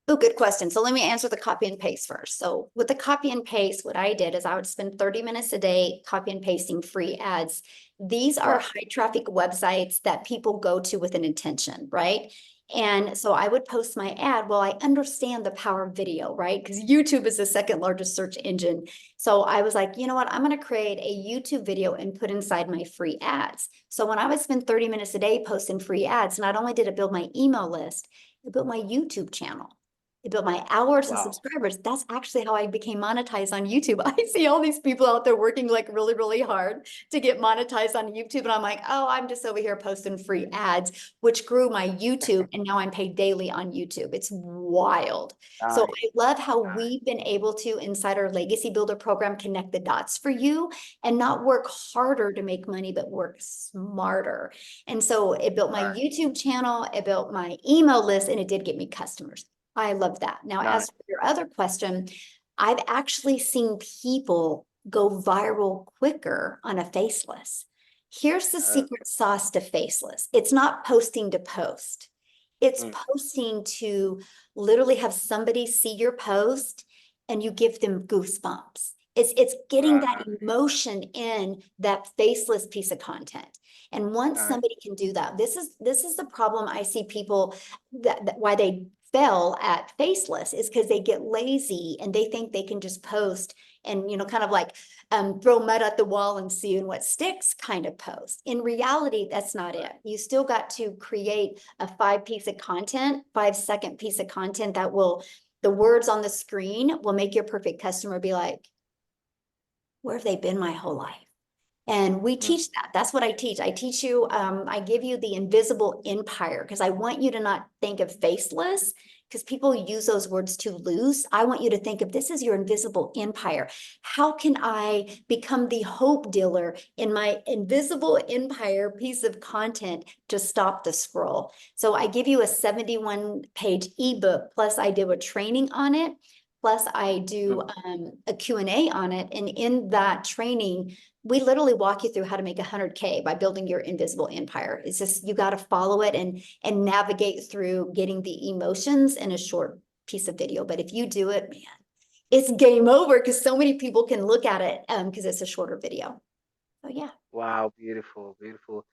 Oh, good question. So let me answer the copy and paste first. So with the copy and paste, what I did is I would spend 30 minutes a day copy and pasting free ads. These are Right. high traffic websites that people go to with an intention, right? And so I would post my ad. Well, I understand the power of video, right? Because YouTube is the second largest search engine. So I was like, you know what? I'm going to create a YouTube video and put inside my free ads. So when I would spend 30 minutes a day posting free ads, not only did it build my email list, it built my YouTube channel. It built my hours and Wow. subscribers. That's actually how I became monetized on YouTube. I see all these people out there working like really, really hard to get monetized on YouTube. And I'm like, oh, I'm just over here posting free ads, which grew my YouTube. And now I'm paid daily on YouTube. It's wild. So Nice. I love how Nice. we've been able to, inside our Legacy Builder program, connect the dots for you and not work harder to make money, but work smarter. And so it built my Right. YouTube channel, it built my email list, and it did get me customers. I love that. Now, Nice. as for your other question, I've actually seen people go viral quicker on a faceless. Here's the secret sauce to faceless. It's not posting to post. It's posting to literally have somebody see your post and you give them goosebumps. It's getting that emotion in that faceless piece of content. And once Nice. somebody can do that, this is the problem I see people that why they fail at faceless is because they get lazy and they think they can just post and, you know, kind of like throw mud at the wall and see what sticks kind of post. In reality, that's not it. You still got to create a 5-second piece of content that will, the words on the screen will make your perfect customer be like, where have they been my whole life? And we teach that. That's what I teach. I teach you, I give you the invisible empire because I want you to not think of faceless because people use those words too loose. I want you to think of this as your invisible empire. How can I become the hope dealer in my invisible empire piece of content to stop the scroll? So I give you a 71-page ebook, plus I do a training on it. Plus I do a Q&A on it. And in that training, we literally walk you through how to make 100K by building your invisible empire. It's just, you got to follow it and navigate through getting the emotions in a short piece of video. But if you do it, man, it's game over because so many people can look at it because it's a shorter video. So yeah. Wow, beautiful, beautiful.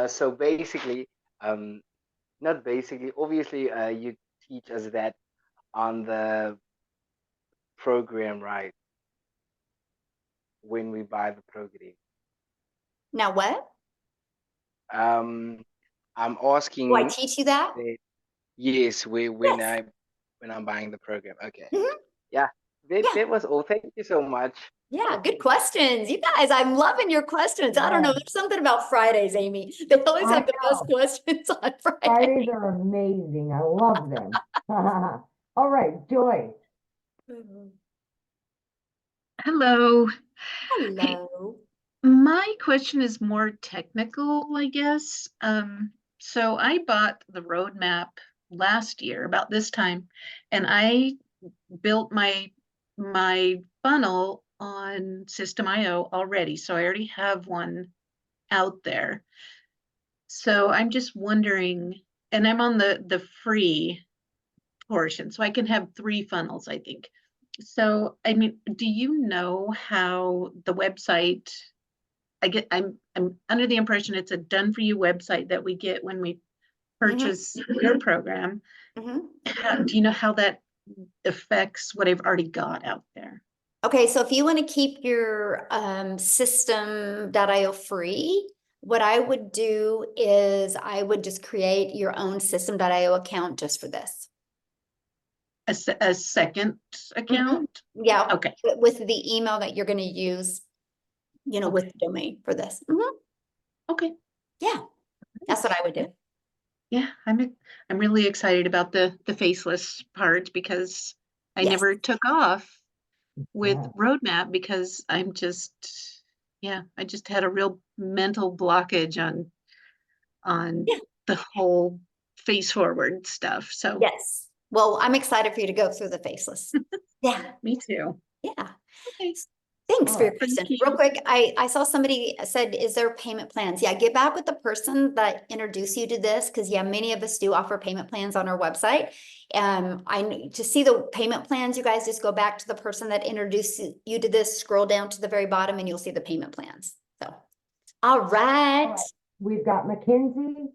So basically, not basically, obviously, you teach us that on the program, right? When we buy the program. Now what? I'm Do I asking teach you that? that, yes, when Yes. I'm buying the program. Okay. Mhm. Yeah, Yeah. that was all. Thank you so much. Yeah, good questions. You guys, I'm loving your questions. I don't know, there's something about Fridays, Amy. They always I have the best know. questions on Friday. Fridays are amazing. I love them. All right, Joy. Hello. Hey, Hello. my question is more technical, I guess. So I bought the roadmap last year about this time, and I built my funnel on System.io already. So I already have one out there. So I'm just wondering, and I'm on the free portion, so I can have 3 funnels, I think. So, I mean, do you know how the website, I'm under the impression it's a done for you website that we get when we purchase your program. Do you know how that affects what I've already got out there? Okay, so if you want to keep your system.io free, what I would do is I would just create your own system.io account just for this. A second account? Yeah. Okay. With the email that you're going to use, you know, with the domain for this. Okay. Yeah, that's what I would do. yeah, I'm really excited about the faceless part because I Yes. never took off with Yeah. roadmap because I just had a real mental blockage on Yeah. the whole face forward stuff. So Yes. Well, I'm excited for you to go through the faceless. Yeah. me too. Yeah. Okay. Thanks All for your right. question. Thank Real you. quick, I saw somebody said, is there payment plans? Yeah, get back with the person that introduced you to this, because yeah, many of us do offer payment plans on our website. To see the payment plans, you guys just go back to the person that introduced you to this, scroll down to the very bottom, and you'll see the payment plans. So, all right. All right. We've got Mackenzie.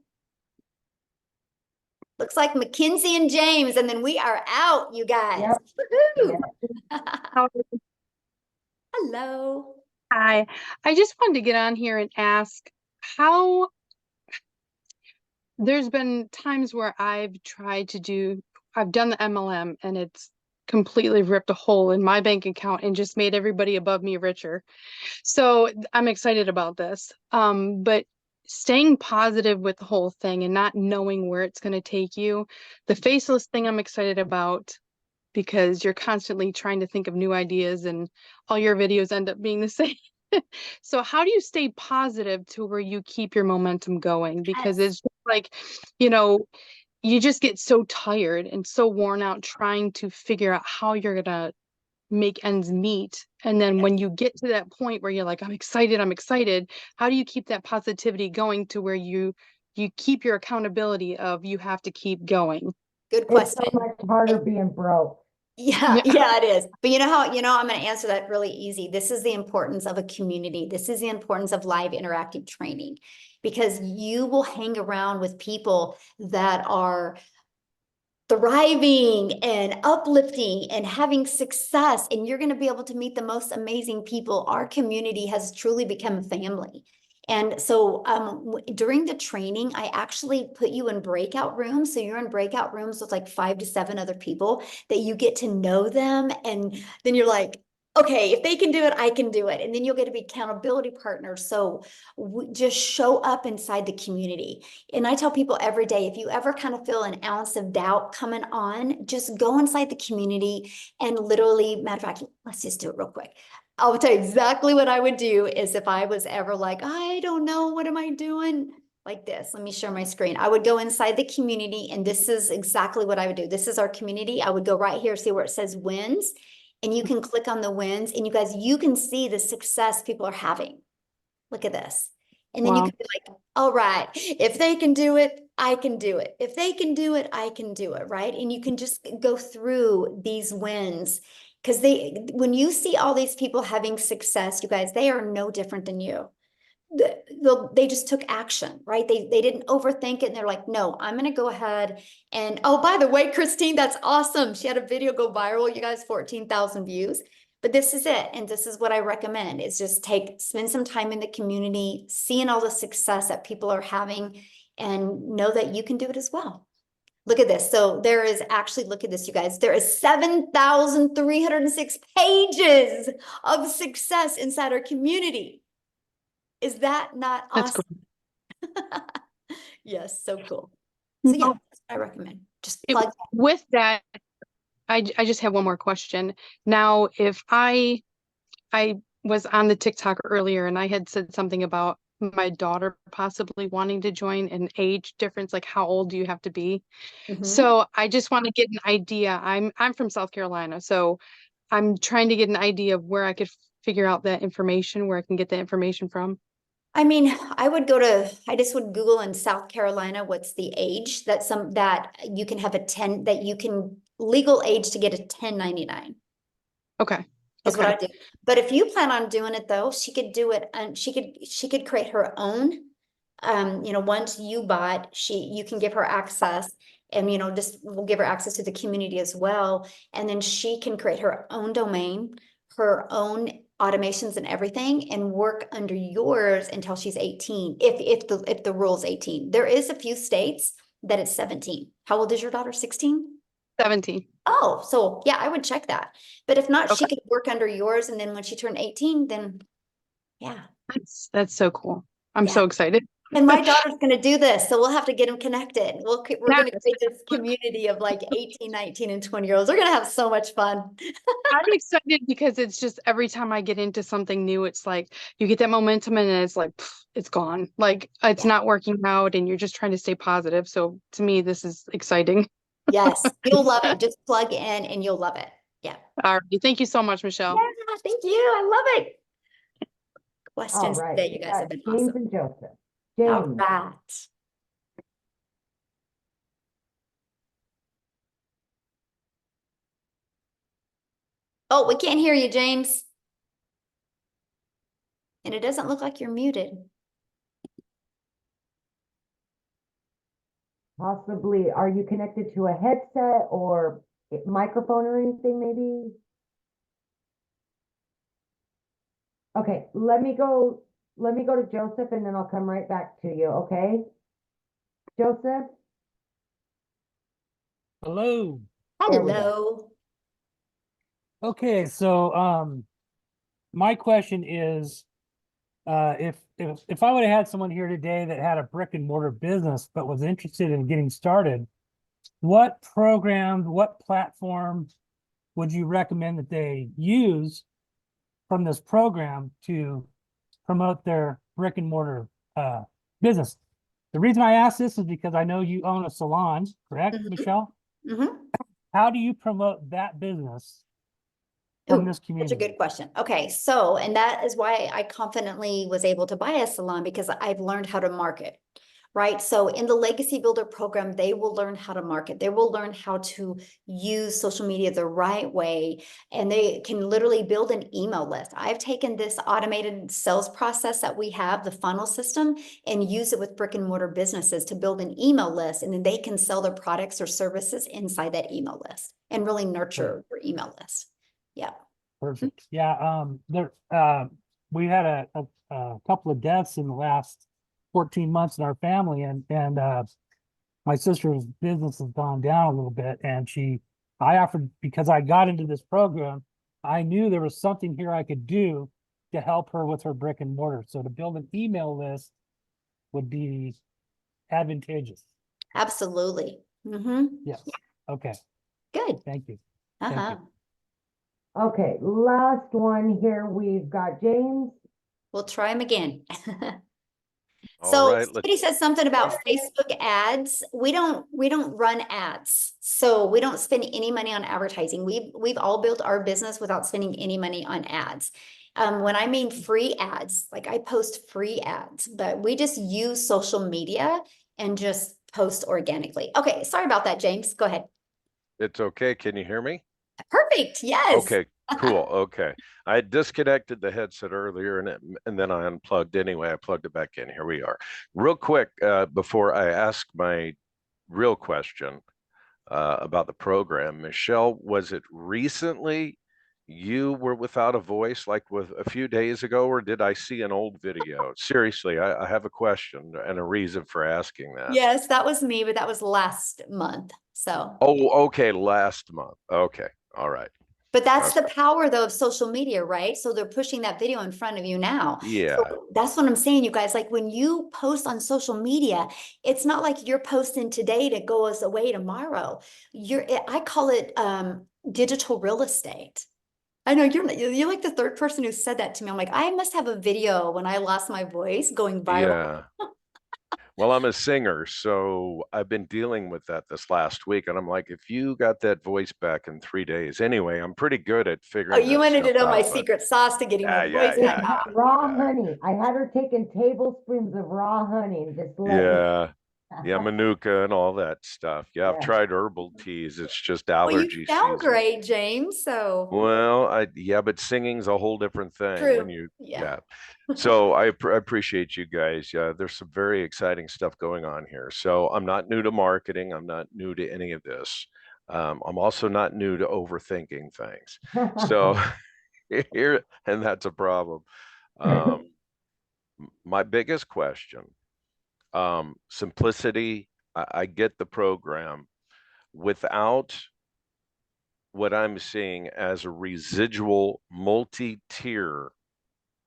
Looks like Mackenzie and James, and then we are out, you guys. Yep. Woohoo! How- Hello. Hi, I just wanted to get on here and ask how there's been times where I've done the MLM and it's completely ripped a hole in my bank account and just made everybody above me richer. So I'm excited about this. But staying positive with the whole thing and not knowing where it's going to take you, the faceless thing I'm excited about because you're constantly trying to think of new ideas and all your videos end up being the same. So how do you stay positive to where you keep your momentum going? Because Yes. it's just like, you just get so tired and so worn out trying to figure out how you're gonna make ends meet. And then when you get to that point where you're like, I'm excited, how do you keep that positivity going to where you keep your accountability of you have to keep going? Good It's question. so much harder being broke. Yeah, yeah, it is. But you know how, I'm going to answer that really easy. This is the importance of a community. This is the importance of live interactive training, because you will hang around with people that are thriving and uplifting and having success, and you're going to be able to meet the most amazing people. Our community has truly become family. And so during the training, I actually put you in breakout rooms. So you're in breakout rooms with like 5 to 7 other people that you get to know them. And then you're like, okay, if they can do it, I can do it. And then you'll get to be accountability partners. So just show up inside the community. And I tell people every day, if you ever kind of feel an ounce of doubt coming on, just go inside the community and literally, matter of fact, let's just do it real quick. I'll tell you exactly what I would do is if I was ever like, I don't know, what am I doing? Like this, let me share my screen. I would go inside the community, and this is exactly what I would do. This is our community. I would go right here, see where it says wins, and you can click on the wins, and you guys, you can see the success people are having. Look at this. And then you can be like, all right, if they can do it, I can do it. If they can do it, I can do it, right? And you can just go through these wins, because when you see all these people having success, you guys, they are no different than you. They just took action, right? They didn't overthink it, and they're like, no, I'm going to go ahead. And oh, by the way, Christine, that's awesome. She had a video go viral, you guys, 14,000 views. But this is it. And this is what I recommend is just spend some time in the community, seeing all the success that people are having, and know that you can do it as well. Look at this. So there is actually, look at this, you guys, there is 7,306 pages of success inside our community. Is that not awesome? Yes, so cool. So yeah, that's what I recommend. Just plug. With that, I just have one more question. Now, if I was on the TikTok earlier and I had said something about my daughter possibly wanting to join, an age difference, like how old do you have to be? So I just want to get an idea. I'm from South Carolina, so I'm trying to get an idea of where I could figure out that information, where I can get that information from. I mean, I just would Google in South Carolina, what's the age that you can have legal age to get a 1099. Okay. Is what I do. But if you plan on doing it though, she could do it, and she could create her own. Once you bought, you can give her access, and we'll give her access to the community as well. And then she can create her own domain, her own automations and everything, and work under yours until she's 18. If the rule's 18. There is a few states that it's 17. How old is your daughter? 16? 17. Oh, so yeah, I would check that. But if not, she could work under yours, and then when she turned 18, then yeah. That's so cool. I'm so excited. And my daughter's going to do this, so we'll have to get them connected. We're Yeah. going to create this community of like 18, 19, and 20-year-olds. They're going to have so much fun. I'm excited because it's just every time I get into something new, it's like you get that momentum and then it's like it's gone. Like it's not working out and you're just trying to stay positive. So to me, this is exciting. Yes, you'll love it. Just plug in and you'll love it. Yeah. All right. Thank you so much, Michelle. Yeah, thank you. I love it. All Questions right, today, you we guys got have been James awesome. and Joseph. All James, right. Oh, we can't hear you, James. And it doesn't look like you're muted. possibly, are you connected to a headset or microphone or anything maybe? Okay, let me go to Joseph and then I'll come right back to you, okay? Joseph? Hello. There we go. Hello. Okay, so my question is if I would have had someone here today that had a brick and mortar business but was interested in getting started, what program, what platform would you recommend that they use from this program to promote their brick and mortar business? The reason I ask this is because I know you own a salon, correct, Michelle? Mm-hmm. How do you promote that business from Ooh, this such a community? good question. Okay, so, and that is why I confidently was able to buy a salon because I've learned how to market, right? So in the Legacy Builder program, they will learn how to market. They will learn how to use social media the right way, and they can literally build an email list. I've taken this automated sales process that we have, the funnel system, and use it with brick and mortar businesses to build an email list, and then they can sell their products or services inside that email list and really nurture their email list. Yeah. Perfect. Yeah. We had a couple of deaths in the last 14 months in our family, and my sister's business has gone down a little bit, and I offered, because I got into this program, I knew there was something here I could do to help her with her brick and mortar. So to build an email list would be advantageous. Absolutely. Mm-hmm. Yes. Okay. Good. Thank you. Uh-huh. Thank you. Okay, last one here. We've got James. We'll try them again. All So right, somebody said something about Facebook ads. We don't run ads. So we don't spend any money on advertising. We've all built our business without spending any money on ads. When I mean free ads, like I post free ads, but we just use social media and just post organically. Okay, sorry about that, James. Go ahead. It's okay. Can you hear me? Perfect. Yes. Okay, cool. Okay. I disconnected the headset earlier and then I unplugged anyway. I plugged it back in. Here we are. Real quick, before I ask my real question about the program, Michelle, was it recently you were without a voice, like with a few days ago, or did I see an old video? Seriously, I have a question and a reason for asking that. Yes, that was me, but that was last month. So. Oh, okay, last month. Okay, all right. But that's the power though of social media, right? So they're pushing that video in front of you now. Yeah. So that's what I'm saying, you guys. Like when you post on social media, it's not like you're posting today to go us away tomorrow. I call it digital real estate. I know you're like the third person who said that to me. I'm like, I must have a video when I lost my voice going viral. Yeah. Well, I'm a singer, so I've been dealing with that this last week. And I'm like, if you got that voice back in 3 days, anyway, I'm pretty good at Oh, figuring you that wanted to stuff know my out. But secret sauce to getting my voice back. Raw honey. I had her taking tablespoons of raw honey and just letting yeah, manuka and all that stuff. Yeah, I've Yeah. tried herbal teas. It's just Well, you allergy sound season. great, James. So Well, yeah, but singing's a whole different thing when true. you, Yeah. So I appreciate you guys. Yeah, there's some very exciting stuff going on here. So I'm not new to marketing. I'm not new to any of this. I'm also not new to overthinking things. So here, and that's a problem. My biggest question, simplicity. I get the program without what I'm seeing as a residual multi-tier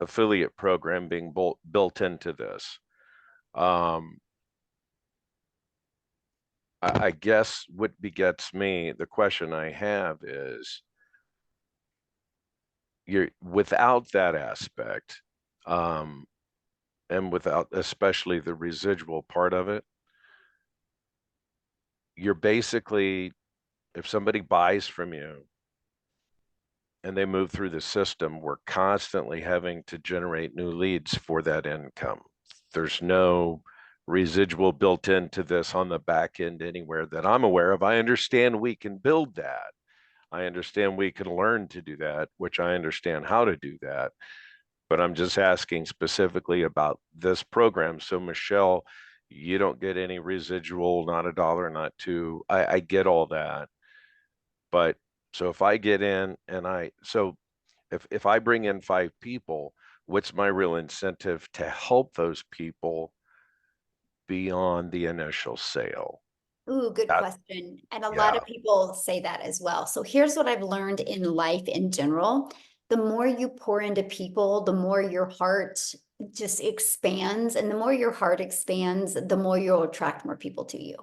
affiliate program being built into this. I guess what begets me, the question I have is, you're without that aspect, and without especially the residual part of it, you're basically, if somebody buys from you and they move through the system, we're constantly having to generate new leads for that income. There's no residual built into this on the back end anywhere that I'm aware of. I understand we can build that. I understand we can learn to do that, which I understand how to do that. But I'm just asking specifically about this program. So Michelle, you don't get any residual, not a dollar, not two. I get all that. But so if I get in and if I bring in 5 people, what's my real incentive to help those people beyond the initial sale? Ooh, good That, question. And a lot yeah, of people say that as well. So here's what I've learned in life in general. The more you pour into people, the more your heart just expands. And the more your heart expands, the more you'll attract more people to you.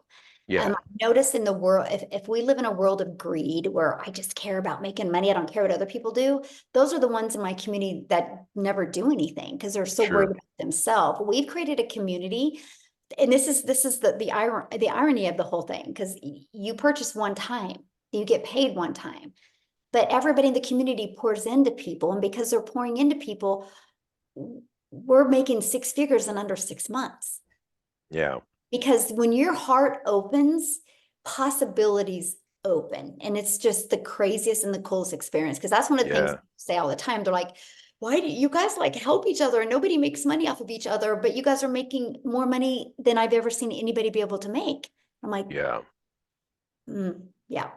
yeah, I notice in the world, if we live in a world of greed where I just care about making money, I don't care what other people do, those are the ones in my community that never do anything because they're so worried sure. about themselves. We've created a community, and this is the irony of the whole thing, because you purchase one time, you get paid one time, but everybody in the community pours into people, and because they're pouring into people, we're making 6 figures in under 6 months. Yeah. Because when your heart opens, possibilities open. And it's just the craziest and the coolest experience. Because that's one of the things Yeah. people say all the time. They're like, why do you guys like help each other and nobody makes money off of each other, but you guys are making more money than I've ever seen anybody be able to make. I'm like, Yeah. yeah.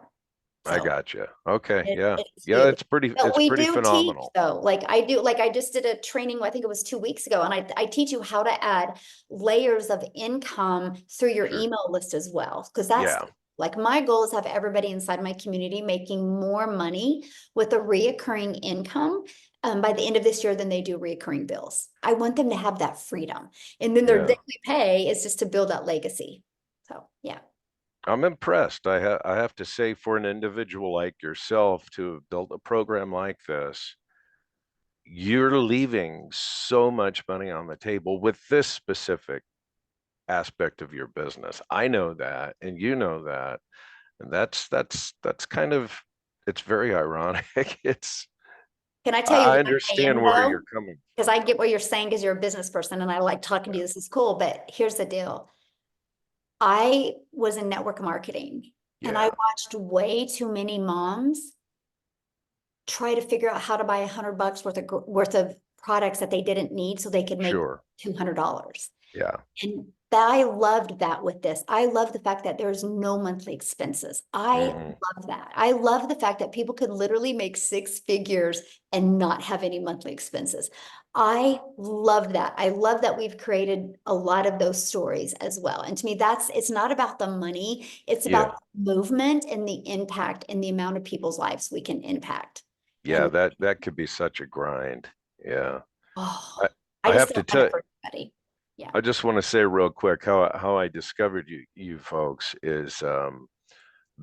I So got you. Okay. Yeah. it's Yeah. huge. But It's we pretty do teach phenomenal. though, like I just did a training, I think it was 2 weeks ago, and I teach you how to add layers of income through your Sure. email list as well. Because that's Yeah. like my goal is have everybody inside my community making more money with a reoccurring income by the end of this year than they do reoccurring bills. I want them to have that freedom. And then their Yeah. daily pay is just to build that legacy. So yeah. I'm impressed. I have to say, for an individual like yourself to have built a program like this, you're leaving so much money on the table with this specific aspect of your business. I know that, and you know that. And that's kind of, it's very ironic. It's, Can I tell you I what I understand am where though? you're coming Because I get what you're saying because you're a business person and I like talking to you. This is cool. But here's the deal. I was in network marketing and I Yeah. watched way too many moms try to figure out how to buy $100 worth of products that they didn't need so they could make Sure. $200. Yeah. And I loved that with this. I love the fact that there's no monthly expenses. I love that. I love the fact that people could literally make 6 figures and not have any monthly expenses. I love that. I love that we've created a lot of those stories as well. And to me, it's not about the money. It's Yeah. about the movement and the impact and the amount of people's lives we can impact. Yeah, And that could be such a grind. Yeah. oh, I I just have to don't want tell it for everybody. Yeah. I just want to say real quick how I discovered you folks is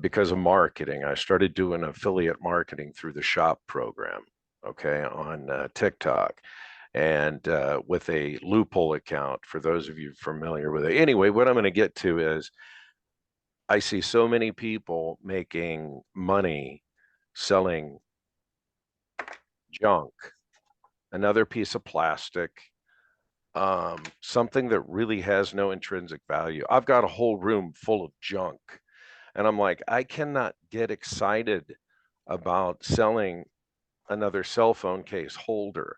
because of marketing. I started doing affiliate marketing through the shop program, okay, on TikTok, and with a loophole account for those of you familiar with it. Anyway, what I'm going to get to is I see so many people making money selling junk, another piece of plastic, something that really has no intrinsic value. I've got a whole room full of junk, and I'm like, I cannot get excited about selling another cell phone case holder.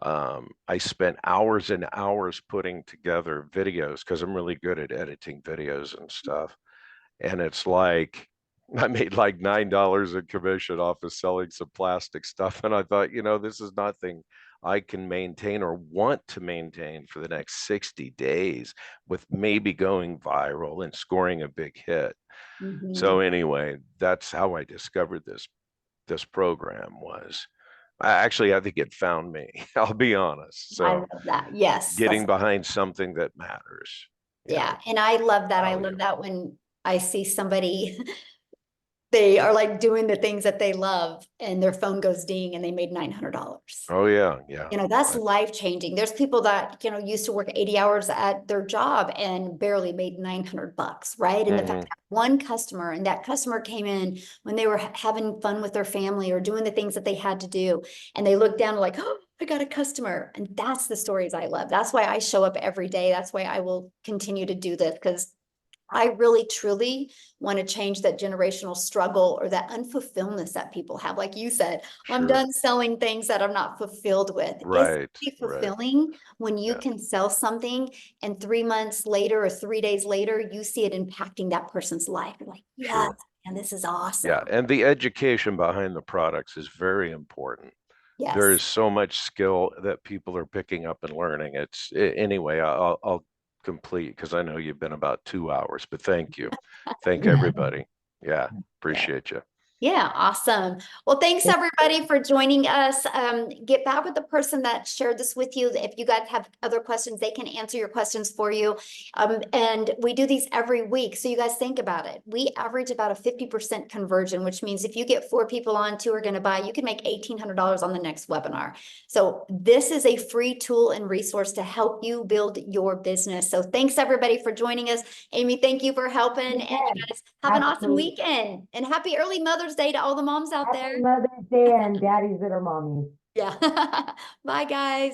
I spent hours and hours putting together videos because I'm really good at editing videos and stuff. And it's like, I made like $9 in commission off of selling some plastic stuff. And I thought, this is nothing I can maintain or want to maintain for the next 60 days with maybe going viral and scoring a big hit. So anyway, that's how I discovered this program was Actually, I think it found me. I'll be honest. I So love that. Yes. getting behind something that matters. Yeah. And I love that. I love that when I see somebody they are like doing the things that they love and their phone goes ding and they made $900. Oh yeah, yeah. You know, that's life changing. There's people that, you know, used to work 80 hours at their job and barely made $900, right? And the fact that one customer, and that customer came in when they were having fun with their family or doing the things that they had to do. And they looked down like, oh, I got a customer. And that's the stories I love. That's why I show up every day. That's why I will continue to do this, because I really truly want to change that generational struggle or that unfulfillment that people have. Like you said, I'm done selling things that I'm not fulfilled with. Right, It's fulfilling when you can sell something and 3 months later or 3 days later, you see it impacting that person's life. You're like, yes, and this is awesome. Yeah, and the education behind the products is very important. There is so much skill that people are picking up and learning. Anyway, I'll complete because I know you've been about 2 hours, but thank you. Thank everybody. Yeah, appreciate you. Yeah, awesome. Well, thanks everybody for joining us. Get back with the person that shared this with you. If you guys have other questions, they can answer your questions for you. And we do these every week. So you guys think about it. We average about a 50% conversion, which means if you get 4 people on, 2 are going to buy, you can make $1,800 on the next webinar. So this is a free tool and resource to help you build your business. So thanks everybody for joining us. Amy, thank you for helping. And you guys have an awesome weekend and happy early Mother's Day to all the moms out there. Happy Mother's Day and daddies that are mommies. Yeah. Bye, guys.